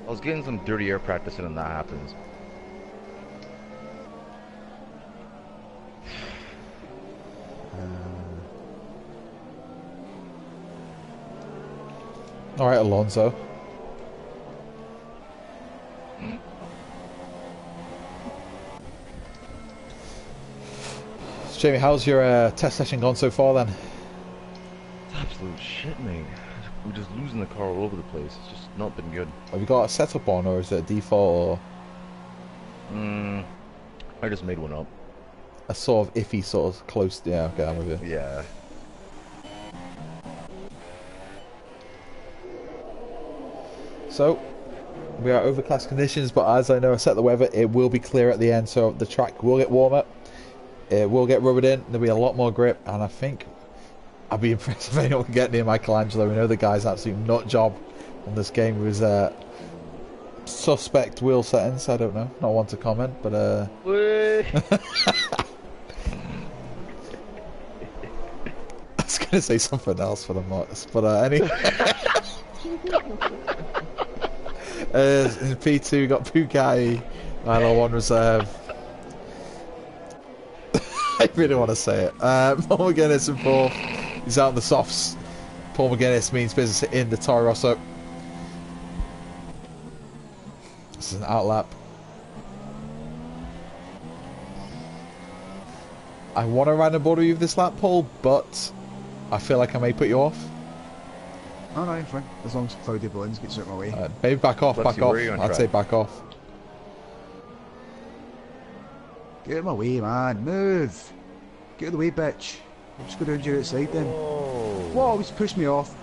Speaker 2: I was getting some dirty air practice in and that happens.
Speaker 1: Alright, Alonso. Jamie, how's your test session gone so far then?
Speaker 2: It's absolute shit, mate. We're just losing the car all over the place. It's just not been good.
Speaker 1: Have you got a setup on, or is it a default, or
Speaker 2: I just made one up.
Speaker 1: a sort of iffy, sort of close? Yeah, okay, I'm with you.
Speaker 2: Yeah.
Speaker 1: So, we are overcast conditions, but as I know, I set the weather, it will be clear at the end, so the track will get warmer. It will get rubbered in, there'll be a lot more grip, and I think I'd be impressed if anyone can get near Michelangelo. We know the guy's an absolute nut job on this game with his suspect wheel settings. I don't know, not one to comment, but I was going to say something else, but I'm not. But anyway. In P2 got Bugatti, ILR1 reserve. I really want to say it. Paul McGuinness in 4th. He's out in the softs. Paul McGuinness means business in the Toro Rosso. This is an outlap. I want to ride on board with you this lap, Paul, but I feel like I may put you off.
Speaker 3: Oh no, fine. As long as cloudy balloons gets out of my way.
Speaker 1: Maybe back off,
Speaker 2: Let's
Speaker 1: back
Speaker 2: see,
Speaker 1: off.
Speaker 2: where are you on
Speaker 1: I'd
Speaker 2: track?
Speaker 1: say back off.
Speaker 3: Get out of my way, man. Move. Get out of the way, bitch. I'll just go down to your outside then. Whoa, he's pushed me off.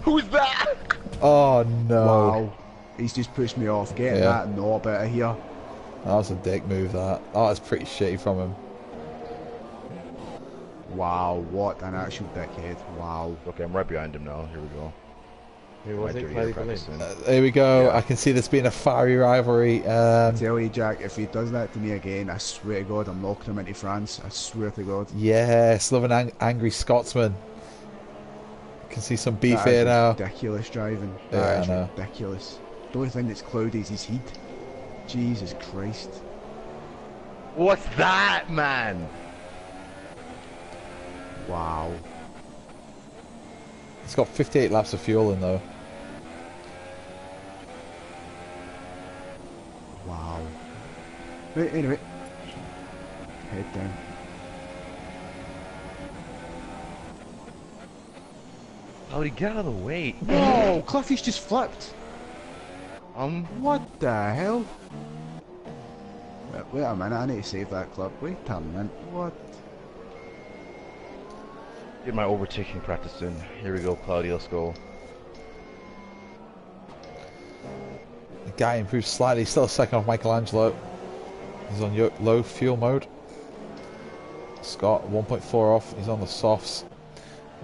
Speaker 2: Who's that?
Speaker 1: Oh no.
Speaker 3: Wow. He's just pushed me off. Getting
Speaker 1: Yeah.
Speaker 3: that knob out of here.
Speaker 1: That was a dick move, that. That was pretty shitty from him.
Speaker 3: Wow, what an actual dickhead. Wow.
Speaker 2: Okay, I'm right behind him now. Here we go.
Speaker 4: Who was
Speaker 2: My
Speaker 4: it?
Speaker 2: dirty
Speaker 4: Cloudy
Speaker 2: practice
Speaker 4: Balloon.
Speaker 2: soon.
Speaker 1: There we go.
Speaker 2: Yeah.
Speaker 1: I can see this being a fiery rivalry.
Speaker 3: I tell you, Jack, if he does that to me again, I swear to God, I'm knocking him into France. I swear to God.
Speaker 1: Yes, love an angry Scotsman. Can see some beef
Speaker 3: That
Speaker 1: here
Speaker 3: is
Speaker 1: now.
Speaker 3: ridiculous driving.
Speaker 1: Yeah,
Speaker 3: That is
Speaker 1: I know.
Speaker 3: ridiculous. The only thing that's cloudy is his heat. Jesus Christ.
Speaker 2: What's that, man?
Speaker 3: Wow.
Speaker 1: It's got 58 laps of fuel in though.
Speaker 3: Wow. Right, anyway. Head down.
Speaker 2: Cloudy, get out of the way.
Speaker 3: Whoa! Cliffy's just flipped.
Speaker 2: What?
Speaker 3: What the hell? Wait a minute, I need to save that clip. Wait a minute. What?
Speaker 2: Get my overtaking practice in. Here we go, Cloudy, let's go.
Speaker 1: The guy improved slightly, still a second off Michelangelo. He's on low fuel mode. Scott 1.4 off, he's on the softs.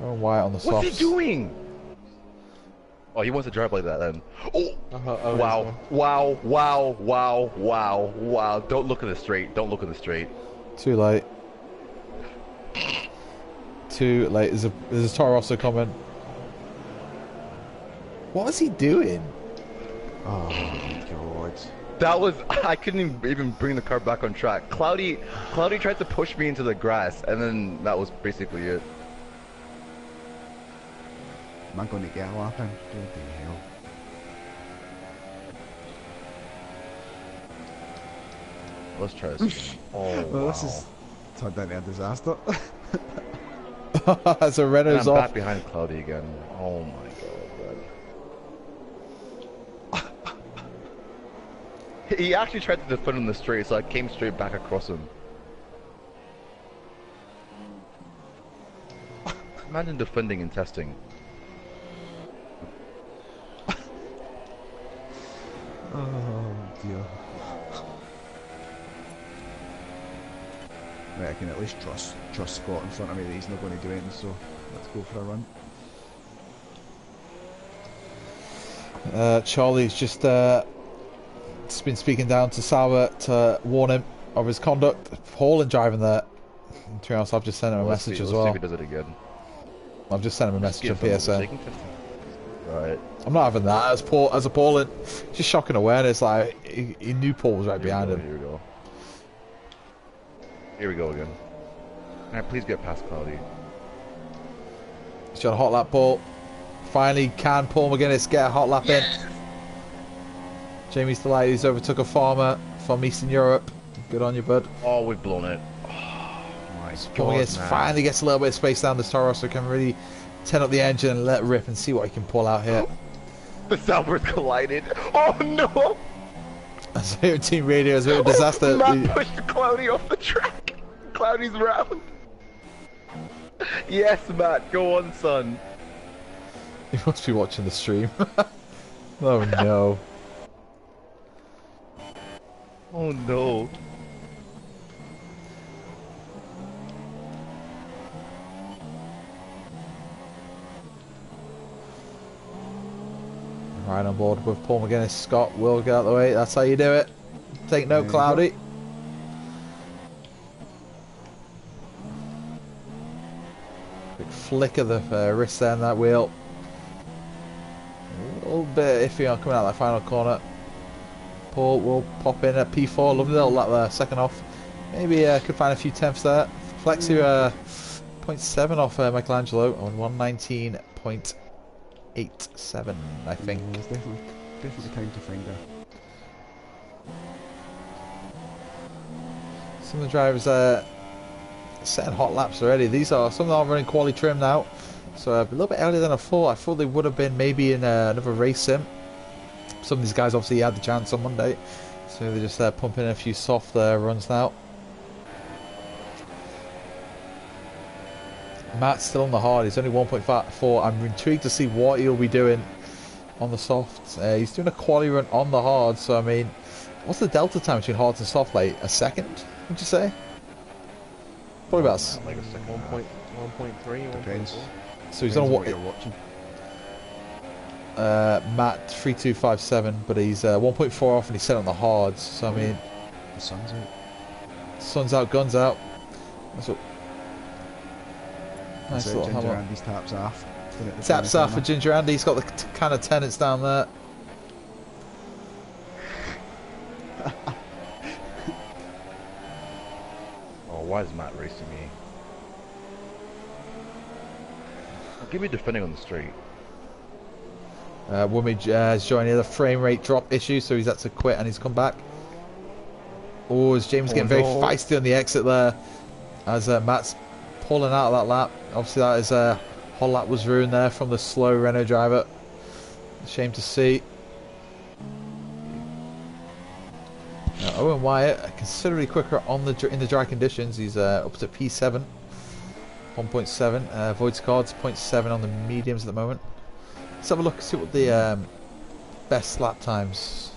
Speaker 1: Aaron Wyatt on the softs.
Speaker 2: What's he doing? Oh, he wants to drive like that then. Oh! Wow. Wow, wow, wow, wow, wow. Don't look at the straight. Don't look at the straight.
Speaker 1: Too late. Too late. There's a Toro Rosso comment. What is he doing?
Speaker 3: Oh my God.
Speaker 2: That was... I couldn't even bring the car back on track. Cloudy tried to push me into the grass, and then that was basically it.
Speaker 3: Am I going to get a lap in? Bloody hell.
Speaker 2: Let's try this again. Oh,
Speaker 3: Well,
Speaker 2: wow.
Speaker 3: this is turned into a disaster.
Speaker 1: As a Renault's
Speaker 2: And I'm
Speaker 1: off.
Speaker 2: back behind Cloudy again. Oh my god, He actually tried to defend in the straight, so I came straight back across him. Imagine defending and testing.
Speaker 3: Oh dear. Right, I can at least trust Scott in front of me that he's not going to do anything, so let's go for a run.
Speaker 1: Charlie's just been speaking down to Sauber to warn him of his conduct. Appalling driving there. And to be honest, I've just sent him a message as
Speaker 2: Let's see
Speaker 1: well.
Speaker 2: if he does it again.
Speaker 1: I've just sent him a message on PSN.
Speaker 2: Right.
Speaker 1: I'm not having that. As appalling. Just shocking awareness. Like he knew Paul was right behind him.
Speaker 2: Here we go. Here we go again. Alright, please get past Cloudy.
Speaker 1: He's got a hot lap, Paul. Finally, can Paul McGuinness get a hot lap in? Jamie's delighted he's overtook a farmer from Eastern Europe. Good on you, bud.
Speaker 2: Oh, we've blown it. Oh my
Speaker 1: Paul
Speaker 2: god,
Speaker 1: McGuinness
Speaker 2: man.
Speaker 1: finally gets a little bit of space down this Toro, so can really turn up the engine and let rip and see what he can pull out here.
Speaker 2: The Sauber's collided. Oh no!
Speaker 1: As here Team Radio is a disaster.
Speaker 2: Matt pushed Cloudy off the track. Cloudy's round. Yes, Matt, go on, son.
Speaker 1: He must be watching the stream. Oh no.
Speaker 2: Oh no.
Speaker 1: Right on board with Paul McGuinness. Scott will get out of the way. That's how you do it. Take note, Cloudy. Quick flick of the wrist there on that wheel. A little bit iffy on coming out that final corner. Paul will pop in at P4. Lovely little lap there, second off. Maybe could find a few tenths there. Flexi 0.7 off Michelangelo on 119.87, I think.
Speaker 3: There's definitely time to find her.
Speaker 1: Some of the drivers are setting hot laps already. Some of them are running quality trim now, so a little bit earlier than I thought. I thought they would have been maybe in another race sim. Some of these guys obviously had the chance on Monday, so they're just pumping in a few soft runs now. Matt's still on the hard. He's only 1.4. I'm intrigued to see what he'll be doing on the soft. He's doing a quali run on the hard, so I mean, what's the delta time between hards and soft? Like a second, would you say? Probably about.
Speaker 2: Like a second.
Speaker 4: 1.3, 1.4.
Speaker 3: Depends.
Speaker 1: So he's
Speaker 3: Depends
Speaker 1: on
Speaker 3: on
Speaker 1: what?
Speaker 3: what you're watching.
Speaker 1: Matt 3257, but he's 1.4 off and he's set on the hards. So I mean,
Speaker 3: The sun's out.
Speaker 1: sun's out, guns out. That's what. Nice
Speaker 3: So
Speaker 1: little
Speaker 3: Ginger
Speaker 1: hammer.
Speaker 3: Andy's taps off.
Speaker 1: Taps off for Ginger Andy. He's got the kind of tenants down there.
Speaker 2: Oh, why is Matt racing me? Give me defending on the straight.
Speaker 1: Woomage is showing the frame rate drop issue, so he's had to quit and he's come back. Oh, is James getting very feisty on the exit there as Matt's pulling out of that lap. Obviously, that is whole lap was ruined there from the slow Renault driver. Shame to see. Owen Wyatt considerably quicker on the in the dry conditions. He's up to P7, 1.7. Voids cards 0.7 on the mediums at the moment. Let's have a look, see what the best lap times.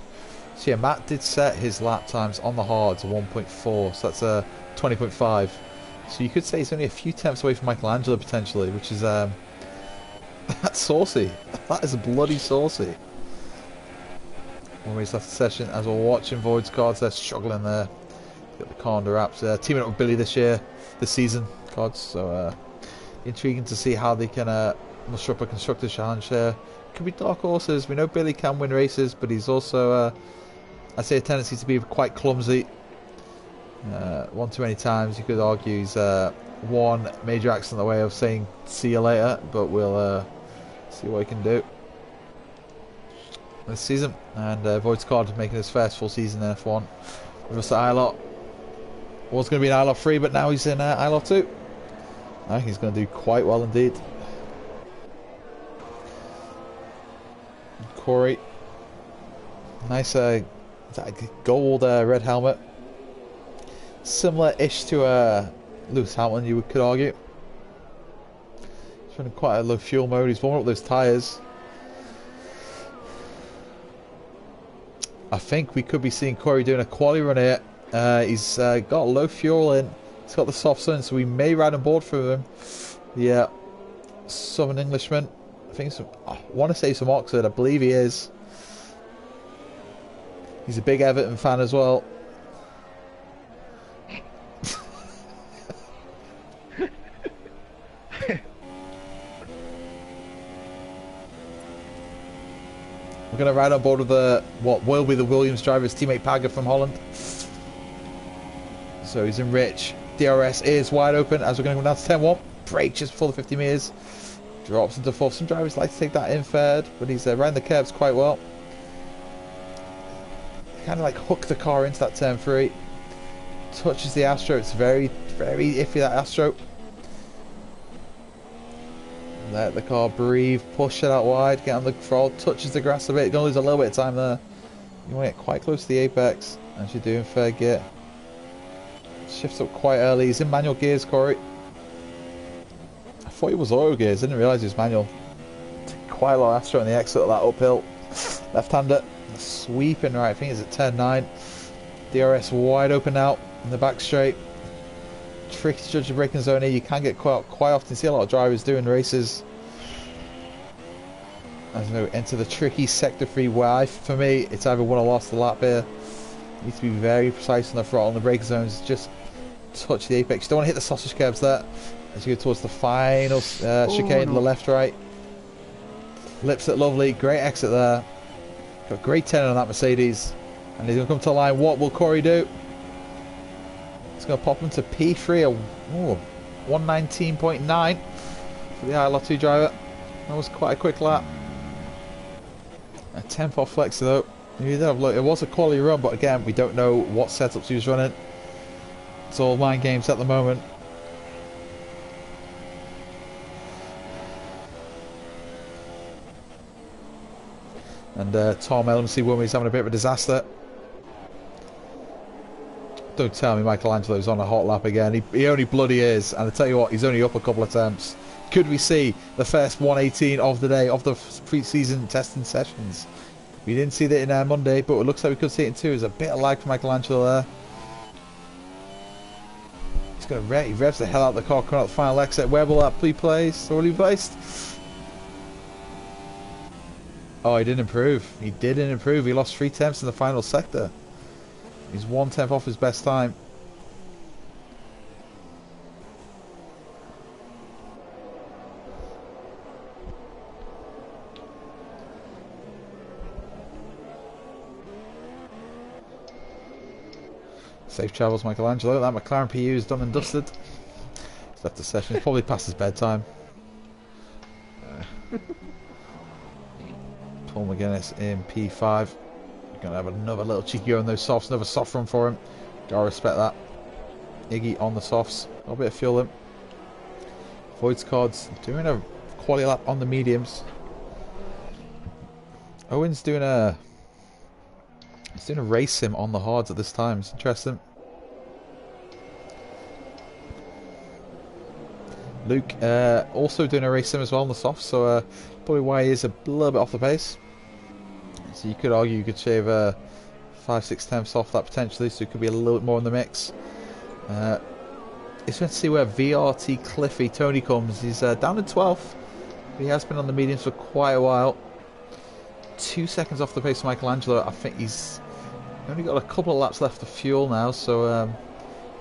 Speaker 1: So yeah, Matt did set his lap times on the hards 1.4, so that's 20.5. So you could say he's only a few tenths away from Michelangelo potentially, which is that's saucy. That is bloody saucy. Always left the session as we're watching Void's cards. They're struggling there. Got the car under wraps. Teaming up with Billy this season cards. So intriguing to see how they can muster up a constructors challenge there. Could be dark horses. We know Billy can win races, but he's also I'd say a tendency to be quite clumsy. One too many times. You could argue he's one major accident away of saying see you later, but we'll see what he can do this season. And Void's card making his first full season in F1 with us at ILR. Was going to be in ILR 3, but now he's in ILR 2. I think he's going to do quite well indeed. Corey, nice gold red helmet, similar-ish to Lewis Hamilton, you could argue. He's running quite a low fuel mode. He's warming up those tyres. I think we could be seeing Corey doing a quali run here. He's got low fuel in. He's got the soft sun, so we may ride on board for him. Yeah, Southern Englishman. I think I want to say from Oxford. I believe he is. He's a big Everton fan as well. We're going to ride on board with what will be the Williams driver, his teammate Paga from Holland. So he's in rich. DRS is wide open as we're going to go down to 10-1. Brake just before the 50 metres. Drops into fourth. Some drivers like to take that in third, but he's riding the curbs quite well. Kind of like hook the car into that turn 3. Touches the Astro. It's very, very iffy, that Astro. Let the car breathe. Push it out wide. Get on the throttle. Touches the grass a bit. You're going to lose a little bit of time there. You want to get quite close to the apex as you're doing third gear. Shifts up quite early. He's in manual gears, Corey. I thought he was auto gears. Didn't realise he was manual. Quite a lot of Astro on the exit of that uphill. Left-hander. Sweeping right. I think it's at turn 9. DRS wide open out in the back straight. Tricky to judge the braking zone here. You can get quite often see a lot of drivers doing races as we enter the tricky sector 3 where for me it's either won or lost the lap here. You need to be very precise on the throttle and the braking zones. Just touch the apex. You don't want to hit the sausage curbs there as you go towards the final chicane to the left right. Lips it lovely. Great exit there. Got great turn on that Mercedes and he's going to come to the line. What will Corey do? It's going to pop him to P3, 119.9 for the ILR2 driver. That was quite a quick lap. A 10th off flexer though. It was a quality run, but again, we don't know what setups he was running. It's all mind games at the moment. And Tom LMC Woman's having a bit of a disaster. Don't tell me Michelangelo's on a hot lap again. He only bloody is. And I tell you what, he's only up a couple of attempts. Could we see the first 118 of the day, of the pre-season testing sessions? We didn't see that in Monday, but it looks like we could see it in 2. There's a bit of lag for Michelangelo there. He's going to he revs the hell out of the car, coming out the final exit. Where will that be placed? Or will he be placed? Oh, he didn't improve. He didn't improve. He lost 3/10 in the final sector. He's 1/10 off his best time. Safe travels, Michelangelo. That McLaren PU is done and dusted. He's left the session. He's probably past his bedtime. Paul McGuinness in P5. Gonna have another little cheeky go on those softs. Another soft run for him. Gotta respect that. Iggy on the softs. A little bit of fuel in. Voids cards doing a quality lap on the mediums. Owen's doing a... He's doing a race sim on the hards at this time. It's interesting. Luke also doing a race sim as well on the softs, so probably why he is a little bit off the pace. So you could argue you could shave 5-6 off that potentially, so it could be a little bit more in the mix. It's going to see where VRT Cliffy Tony comes. He's down in 12th. He has been on the mediums for quite a while. 2 seconds off the pace of Michelangelo. I think he's only got a couple of laps left of fuel now, so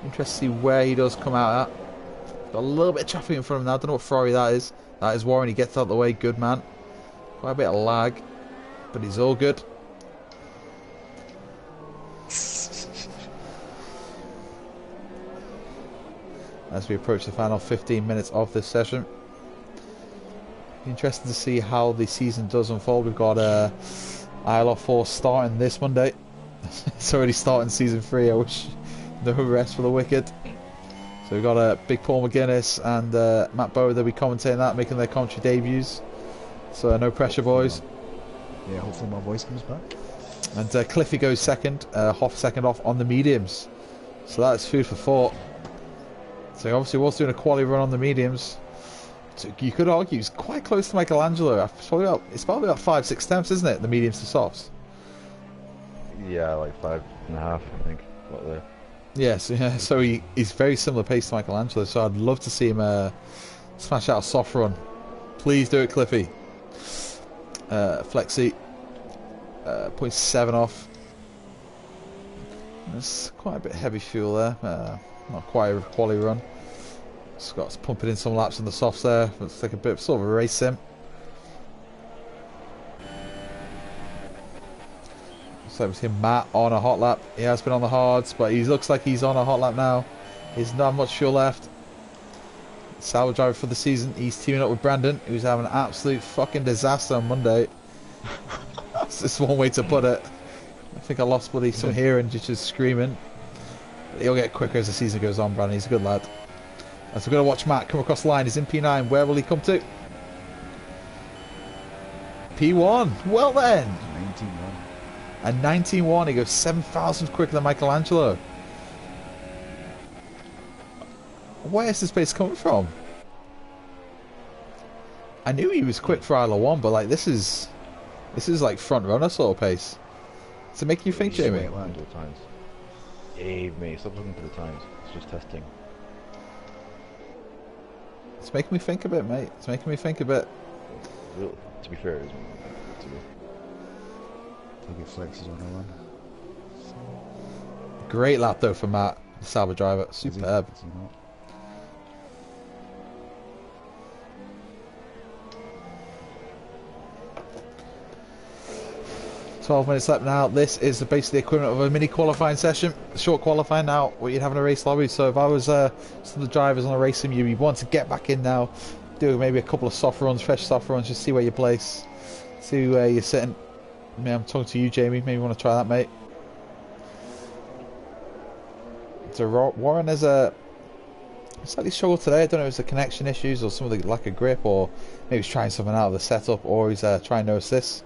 Speaker 1: interested to see where he does come out at. Got a little bit of traffic in front of him now. I don't know what Ferrari that is. That is Warren. He gets out of the way. Good man. Quite a bit of lag, but he's all good. As we approach the final 15 minutes of this session, interesting to see how the season does unfold. We've got ILR4 starting this Monday. It's already starting season 3. I wish no rest for the wicked. So we've got Big Paul McGuinness and Matt Bowe. They'll be commentating that, making their commentary debuts. So no pressure, boys.
Speaker 3: Yeah, hopefully my voice comes back.
Speaker 1: And Cliffy goes second, Hoff second off on the mediums. So that's food for thought. So he obviously was doing a quality run on the mediums. So you could argue he's quite close to Michelangelo. It's probably about 5-6 isn't it? The mediums to softs.
Speaker 2: Yeah, like 5.5, I think. About there.
Speaker 1: Yes, yeah, so he's very similar pace to Michelangelo, so I'd love to see him smash out a soft run. Please do it, Cliffy. Flexi, 0.7 off. There's quite a bit of heavy fuel there. Not quite a quality run. Scott's pumping in some laps on the softs there. It's like a bit of sort of a race sim. So we've seen Matt on a hot lap. He has been on the hards, but he looks like he's on a hot lap now. He's not much fuel left. Salvage driver for the season. He's teaming up with Brandon, who's having an absolute fucking disaster on Monday. It's just one way to put it. I think I lost bloody some hearing just screaming. But he'll get quicker as the season goes on, Brandon. He's a good lad. So we're going to watch Matt come across the line. He's in P9. Where will he come to? P1. Well then.
Speaker 3: 19-1.
Speaker 1: And 19.1, he goes 7,000 quicker than Michelangelo. Where is this pace coming from? I knew he was quick for ILR1, but like this is like front runner sort of pace. Does it make you think, Jamie?
Speaker 2: Times. Hey mate, stop looking for the times. It's just testing.
Speaker 1: It's making me think a bit, mate. It's making me think a bit.
Speaker 2: Well, to be fair, it is.
Speaker 3: I think it flexes on the run.
Speaker 1: Great lap though for Matt, the Sauber driver. Superb.
Speaker 3: Is he not?
Speaker 1: $12 minutes left now. This is basically the equivalent of a mini qualifying session. Short qualifying now, what you'd have in a race lobby. So if I was some of the drivers on a race sim, you'd want to get back in now, do maybe a couple of soft runs, fresh soft runs, just see where you place, see where you're sitting. I mean, I'm talking to you, Jamie. Maybe you want to try that, mate. So Warren has a slightly struggled today. I don't know if it's the connection issues or some of the lack of grip, or maybe he's trying something out of the setup, or he's trying no assist.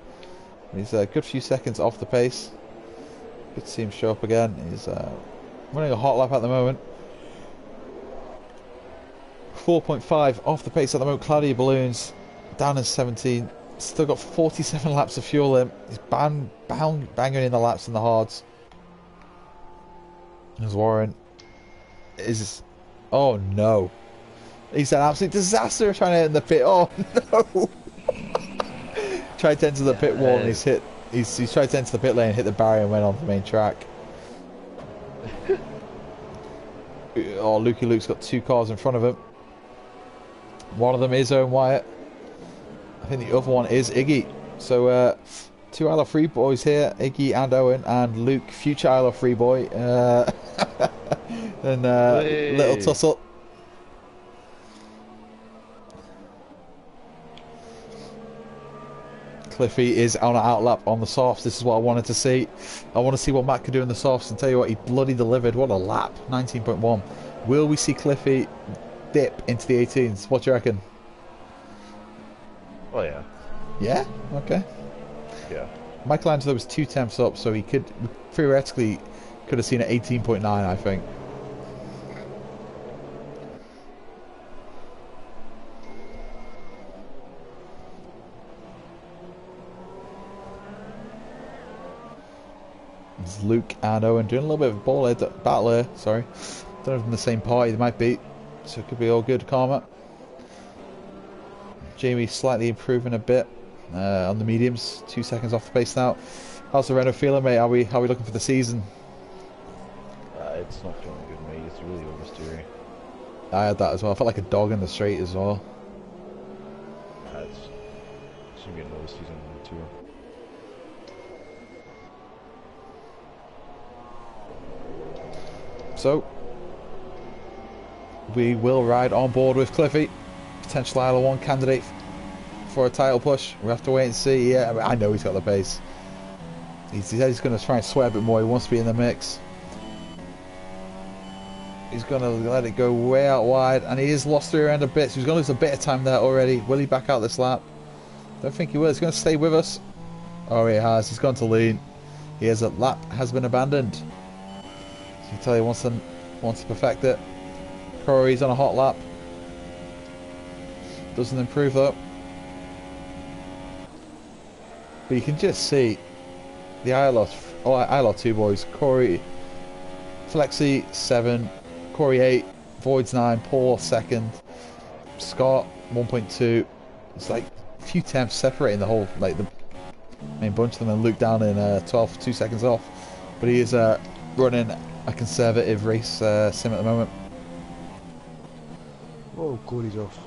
Speaker 1: He's a good few seconds off the pace. Good to see him show up again. He's running a hot lap at the moment. 4.5 off the pace at the moment. Cloudy balloons down in 17. Still got 47 laps of fuel in. He's banging in the laps in the hards. There's Warren. Oh no. He's an absolute disaster trying to hit in the pit. Oh no. tried to enter the pit wall and he's tried to enter the pit lane, hit the barrier and went on the main track. Oh, Lukey Luke's got 2 cars in front of him. One of them is Owen Wyatt. I think the other one is Iggy. So 2 ILR3 boys here, Iggy and Owen, and Luke, future ILR3 boy. And little tussle. Cliffy is on an outlap on the softs. This is what I wanted to see. I want to see what Matt could do in the softs, and tell you what, he bloody delivered. What a lap. 19.1. Will we see Cliffy dip into the 18s? What do you reckon?
Speaker 2: Oh yeah.
Speaker 1: Yeah? Okay.
Speaker 2: Yeah.
Speaker 1: Michelangelo was 2 tenths up, so he could theoretically could have seen an 18.9, I think. It's Luke and Owen doing a little bit of battle here. Sorry, don't know if they're in the same party. They might be, so it could be all good karma. Jamie slightly improving a bit on the mediums. 2 seconds off the pace now. How's the Renault feeling, mate? How are we looking for the season?
Speaker 2: It's not feeling good, mate. It's really oversteering.
Speaker 1: I had that as well. I felt like a dog in the straight as well.
Speaker 2: It's gonna be another season on the tour.
Speaker 1: So we will ride on board with Cliffy, potential ILR1 candidate for a title push. We have to wait and see. Yeah, I know he's got the pace. He said he's going to try and sweat a bit more. He wants to be in the mix. He's going to let it go way out wide, and he is lost through end a bit, so he's going to lose a bit of time there already. Will he back out this lap? Don't think he will. He's going to stay with us. Oh, he has. He's gone to lean. He has a lap has been abandoned. So you can tell he wants to perfect it. Corey's on a hot lap. Doesn't improve though. But you can just see the ILR2 boys. Corey, Flexi 7, Corey 8, Voids 9, Paul 2nd, Scott 1.2. It's like a few tenths separating the whole, like the main bunch of them, and Luke down in 12th, 2 seconds off. But he is running a conservative race sim at the moment.
Speaker 3: Oh, Corey's off.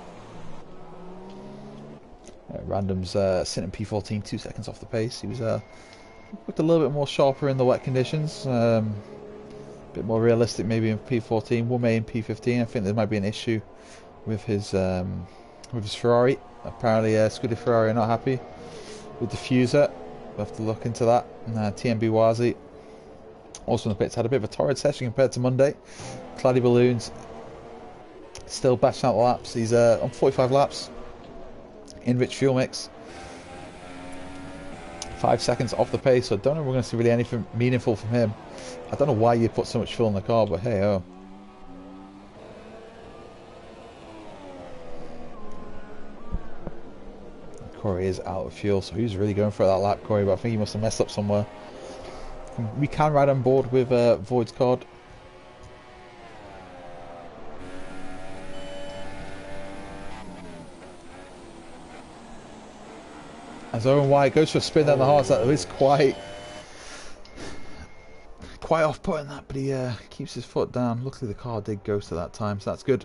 Speaker 1: Random's sitting P14, 2 seconds off the pace. He was looked a little bit more sharper in the wet conditions, a bit more realistic maybe in P14. Womae in P15. I think there might be an issue with his Ferrari. Apparently, Scuderia Ferrari are not happy with the diffuser. We'll have to look into that. TMB Wazi also in the pits had a bit of a torrid session compared to Monday. Claddy Balloons still bashing out the laps. He's on 45 laps. Enriched fuel mix. 5 seconds off the pace, so I don't know if we're going to see really anything meaningful from him. I don't know why you put so much fuel in the car, but hey oh. Corey is out of fuel, so he's really going for that lap, Corey, but I think he must have messed up somewhere. We can ride on board with Void's card. As Owen White goes for a spin down the hards, that is quite off-putting that, but he keeps his foot down. Luckily the car did ghost at that time, so that's good.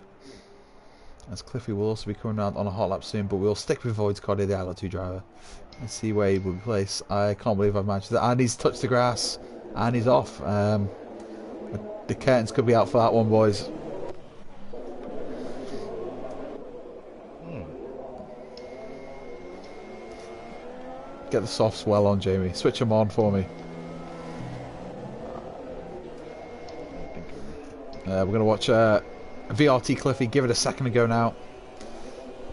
Speaker 1: As Cliffy will also be coming around on a hot lap soon, but we'll stick with Void's card here, the ILR2 driver, and see where he will be placed. I can't believe I've managed that, and he's touched the grass, and he's off. The curtains could be out for that one, boys. Get the softs well on, Jamie. Switch them on for me. We're going to watch VRT Cliffy. Give it a second to go now.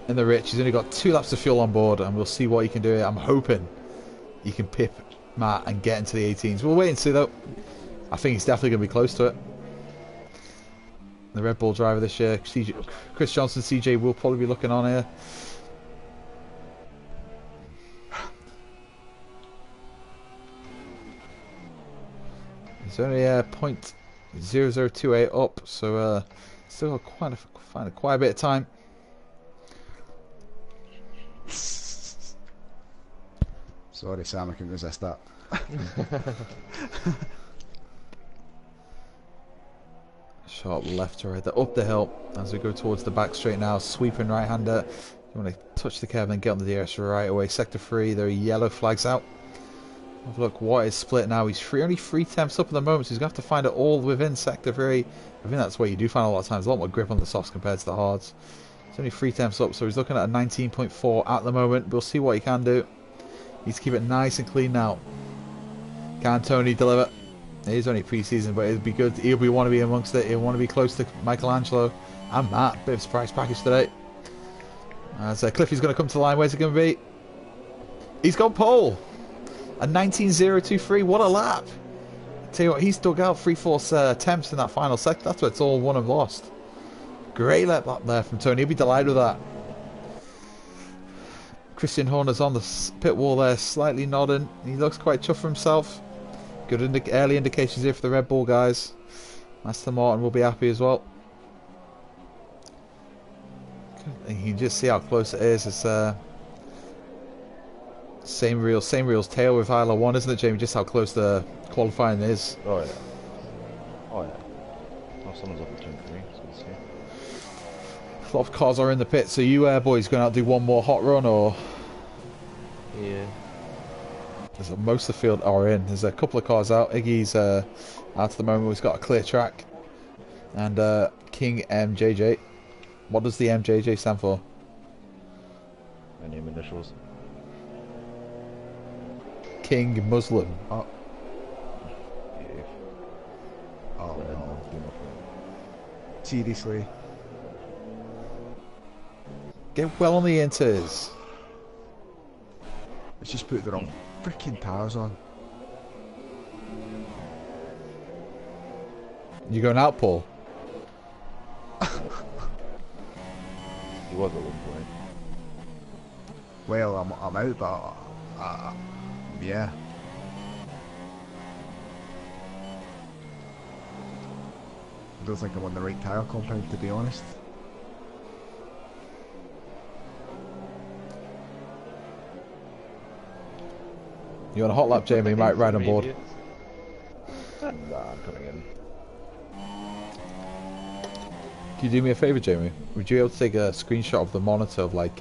Speaker 1: In the Rich. He's only got 2 laps of fuel on board, and we'll see what he can do. I'm hoping he can pip Matt and get into the 18s. We'll wait and see, though. I think he's definitely going to be close to it. The Red Bull driver this year, Chris Johnson, CJ, will probably be looking on here. It's only .0028 up, so still got quite a bit of time.
Speaker 3: Sorry, Sam, I couldn't resist that.
Speaker 1: Sharp left to right, up the hill as we go towards the back straight now. Sweeping right-hander. You want to touch the curve and then get on the DRS right away. Sector 3, there are yellow flags out. Look, White is split now. He's only 3 temps up at the moment, so he's going to have to find it all within Sector 3. I think that's where you do find a lot of times. A lot more grip on the softs compared to the hards. It's only 3 temps up, so he's looking at a 19.4 at the moment. We'll see what he can do. He needs to keep it nice and clean now. Can Tony deliver? It is only pre-season, but it'll be good. He'll want to be amongst it. He'll want to be close to Michelangelo and Matt. Bit of a surprise package today. As Cliffy's going to come to the line. Where's it going to be? He's got pole. A 19.023. What a lap. Tell you what, he's dug out 3/4 temps in that final sector. That's where it's all won and lost. Great lap there from Tony. He'll be delighted with that. Christian Horner's on the pit wall there, slightly nodding. He looks quite chuffed for himself. Good early indications here for the Red Bull guys. Aston Martin will be happy as well. You can just see how close it is. It's same reel's tail with ILR1, isn't it, Jamie? Just how close the qualifying is.
Speaker 2: Oh yeah. Oh yeah. Oh, someone's up at turn 3. So let's see.
Speaker 1: A lot of cars are in the pit. So you boys going out to do one more hot run, or?
Speaker 4: Yeah.
Speaker 1: Most of the field are in. There's a couple of cars out. Iggy's out at the moment. He's got a clear track. And King MJJ. What does the MJJ stand for?
Speaker 2: My name initials.
Speaker 1: King Muslim.
Speaker 3: Oh. Oh no. Seriously.
Speaker 1: Get well on the inters.
Speaker 3: Let's just put the wrong freaking tires on.
Speaker 1: You going out, Paul?
Speaker 2: He was at one point.
Speaker 3: Well, I'm out, but yeah. I don't think I'm on the right tyre compound, to be honest.
Speaker 1: You on a hot lap, Jamie? You might ride on board.
Speaker 2: Nah, I'm coming in.
Speaker 1: Can you do me a favour, Jamie? Would you be able to take a screenshot of the monitor of like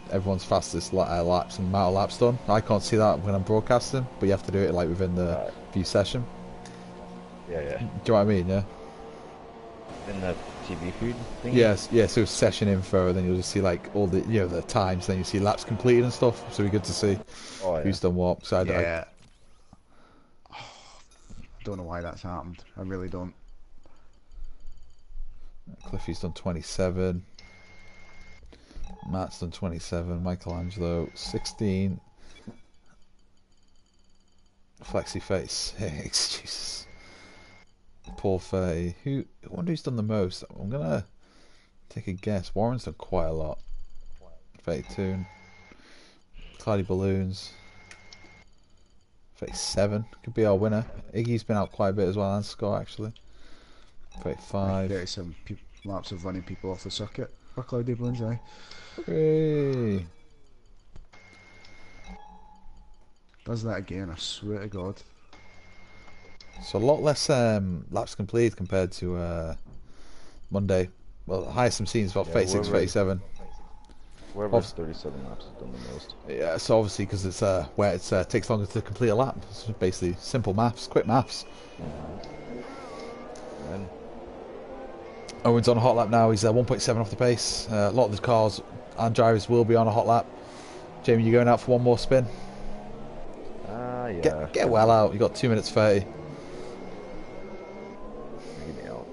Speaker 1: everyone's fastest laps and amount of laps done? I can't see that when I'm broadcasting, but you have to do it like within the view session.
Speaker 2: Yeah.
Speaker 1: Do you know what I mean? Yeah.
Speaker 2: In the TV feed thing?
Speaker 1: Yes, yeah, so session info, and then you'll just see like all the the times, then you see laps completed and stuff, so it'll be good to see who's done what. So
Speaker 3: yeah. I don't know why that's happened. I really don't.
Speaker 1: Cliffy's done 27. Matt's done 27. Michelangelo 16. Flexi face. Excuses. Paul 30. I wonder who's done the most? I'm gonna take a guess. Warren's done quite a lot. 32. Cloudy Balloons. 37. Could be our winner. Iggy's been out quite a bit as well, and Scott actually. 35.
Speaker 3: 37 laps of running people off the circuit for Cloudy Balloons, aye.
Speaker 1: Hooray.
Speaker 3: Does that again, I swear to God.
Speaker 1: So a lot less laps completed compared to Monday. Well, the highest I'm seeing is about 36, 37.
Speaker 2: Whoever's 37 laps has done the most.
Speaker 1: Yeah, so obviously because it's where it takes longer to complete a lap. It's basically simple maths, quick maths.
Speaker 2: And
Speaker 1: Owen's on a hot lap now. He's 1.7 off the pace. A lot of the cars and drivers will be on a hot lap. Jamie, you going out for one more spin?
Speaker 2: yeah.
Speaker 1: Get well out. You got 2 minutes 30.
Speaker 2: Get me out.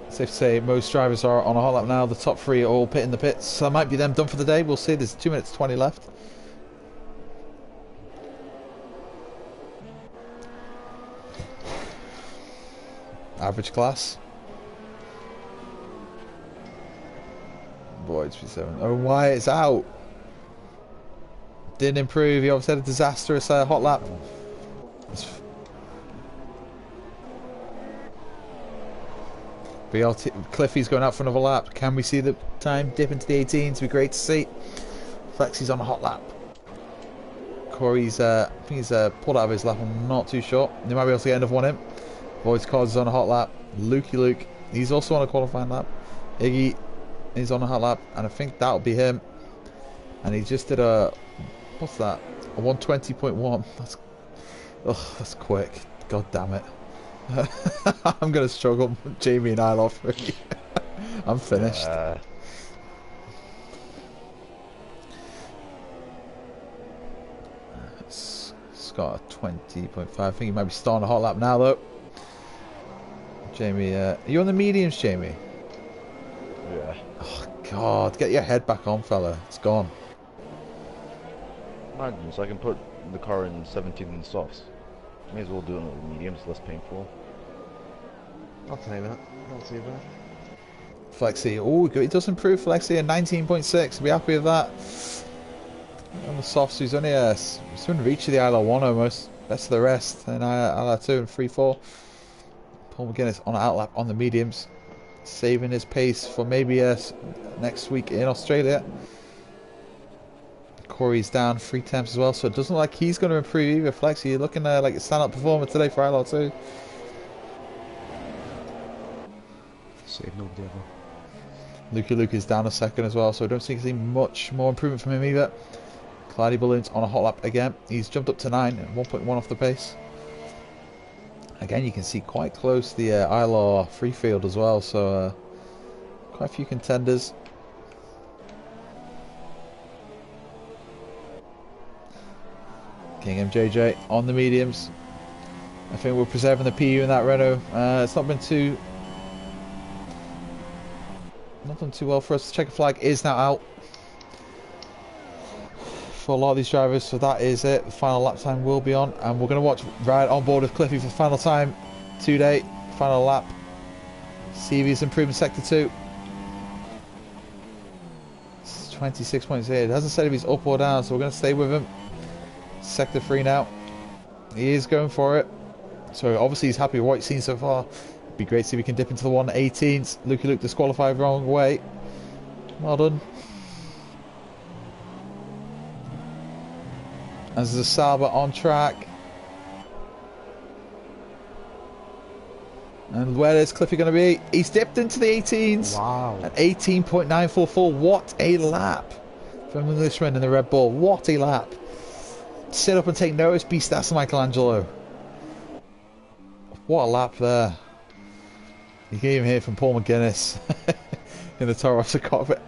Speaker 1: Safe to say most drivers are on a hot lap now. The top 3 are all pitting the pits. So that might be them done for the day. We'll see. There's 2 minutes 20 left. Average class. Boy, it's 7. Oh, Wyatt is out. Didn't improve. He obviously had a disastrous hot lap. BLT Cliffy's going out for another lap. Can we see the time dip into the 18s? It'd be great to see. Flexi's on a hot lap. Corey's, I think he's pulled out of his lap. I'm not too sure. They might be able to get another one in. Voice Cards is on a hot lap. Lukey Luke, he's also on a qualifying lap. Iggy is on a hot lap, and I think that'll be him. And he just did a, what's that? A 120.1. That's quick. God damn it. I'm gonna struggle with Jamie and ILR3. I'm finished. It's got a 20.5. I think he might be starting a hot lap now though. Jamie, are you on the mediums, Jamie?
Speaker 2: Yeah.
Speaker 1: Oh God, get your head back on, fella. It's gone.
Speaker 2: Imagine, so I can put the car in 17 in softs. May as well do it in the mediums, less painful.
Speaker 4: I'll take that. Not too bad.
Speaker 1: Flexi, oh, it does improve Flexi at 19.6. Be happy with that. On the softs, he's only in reach of the ILR1 almost. Best of the rest. And ILR2 and 3-4. Paul McGuinness on an outlap on the mediums, saving his pace for maybe next week in Australia. Corey's down 3 temps as well, so it doesn't look like he's going to improve either. Flexi, you're looking like a standout performer today for ILR2.
Speaker 3: Save nobody ever.
Speaker 1: Luke is down a second as well, so I don't think see much more improvement from him either. Clyde Balloons on a hot lap again. He's jumped up to 9 and 1.1 off the pace. Again, you can see quite close the ILR free field as well, so quite a few contenders. King MJJ on the mediums. I think we're preserving the PU in that Renault. It's not been nothing too well for us. The checker flag is now out for a lot of these drivers, so that is it. The final lap time will be on, and we're going to ride on board with Cliffy for the final time today. Final lap. See if he's improving sector 2. It's 26.8. It hasn't said if he's up or down, so we're going to stay with him. Sector 3 now. He is going for it, so obviously he's happy with what he's seen so far. It'd be great to see if we can dip into the 118s. Luke disqualified the wrong way. Well done. As there's a Sauber on track. And where is Cliffy going to be? He's dipped into the 18s.
Speaker 3: Wow.
Speaker 1: At 18.944. What a lap from the Englishman in the Red Bull. What a lap. Sit up and take notice, beast. That's Michelangelo. What a lap there. You can even hear from Paul McGuinness in the Toro Rosso cockpit.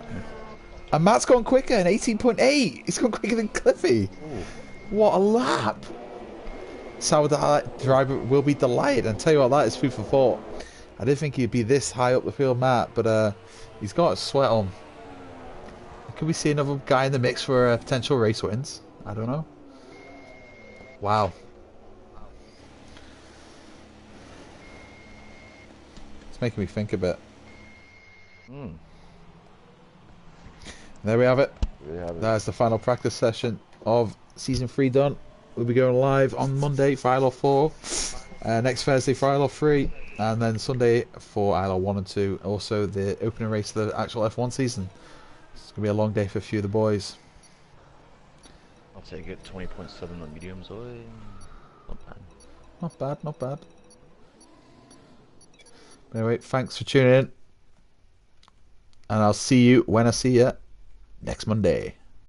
Speaker 1: And Matt's gone quicker in 18.8. He's gone quicker than Cliffy. Ooh. What a lap. Sauber driver will be delighted. And tell you what, that is food for thought. I didn't think he'd be this high up the field, Matt, but he's got a sweat on. Could we see another guy in the mix for potential race wins? I don't know. Wow. It's making me think a bit. There we have it. That's the final practice session of Season 3 done. We'll be going live on Monday for ILR4, next Thursday for ILR3, and then Sunday for ILR1 and 2. Also the opening race of the actual F1 season. It's going to be a long day for a few of the boys.
Speaker 2: I'll take it. 20.7 on mediums. Not bad.
Speaker 1: Not bad, not bad. But anyway, thanks for tuning in. And I'll see you when I see you next Monday.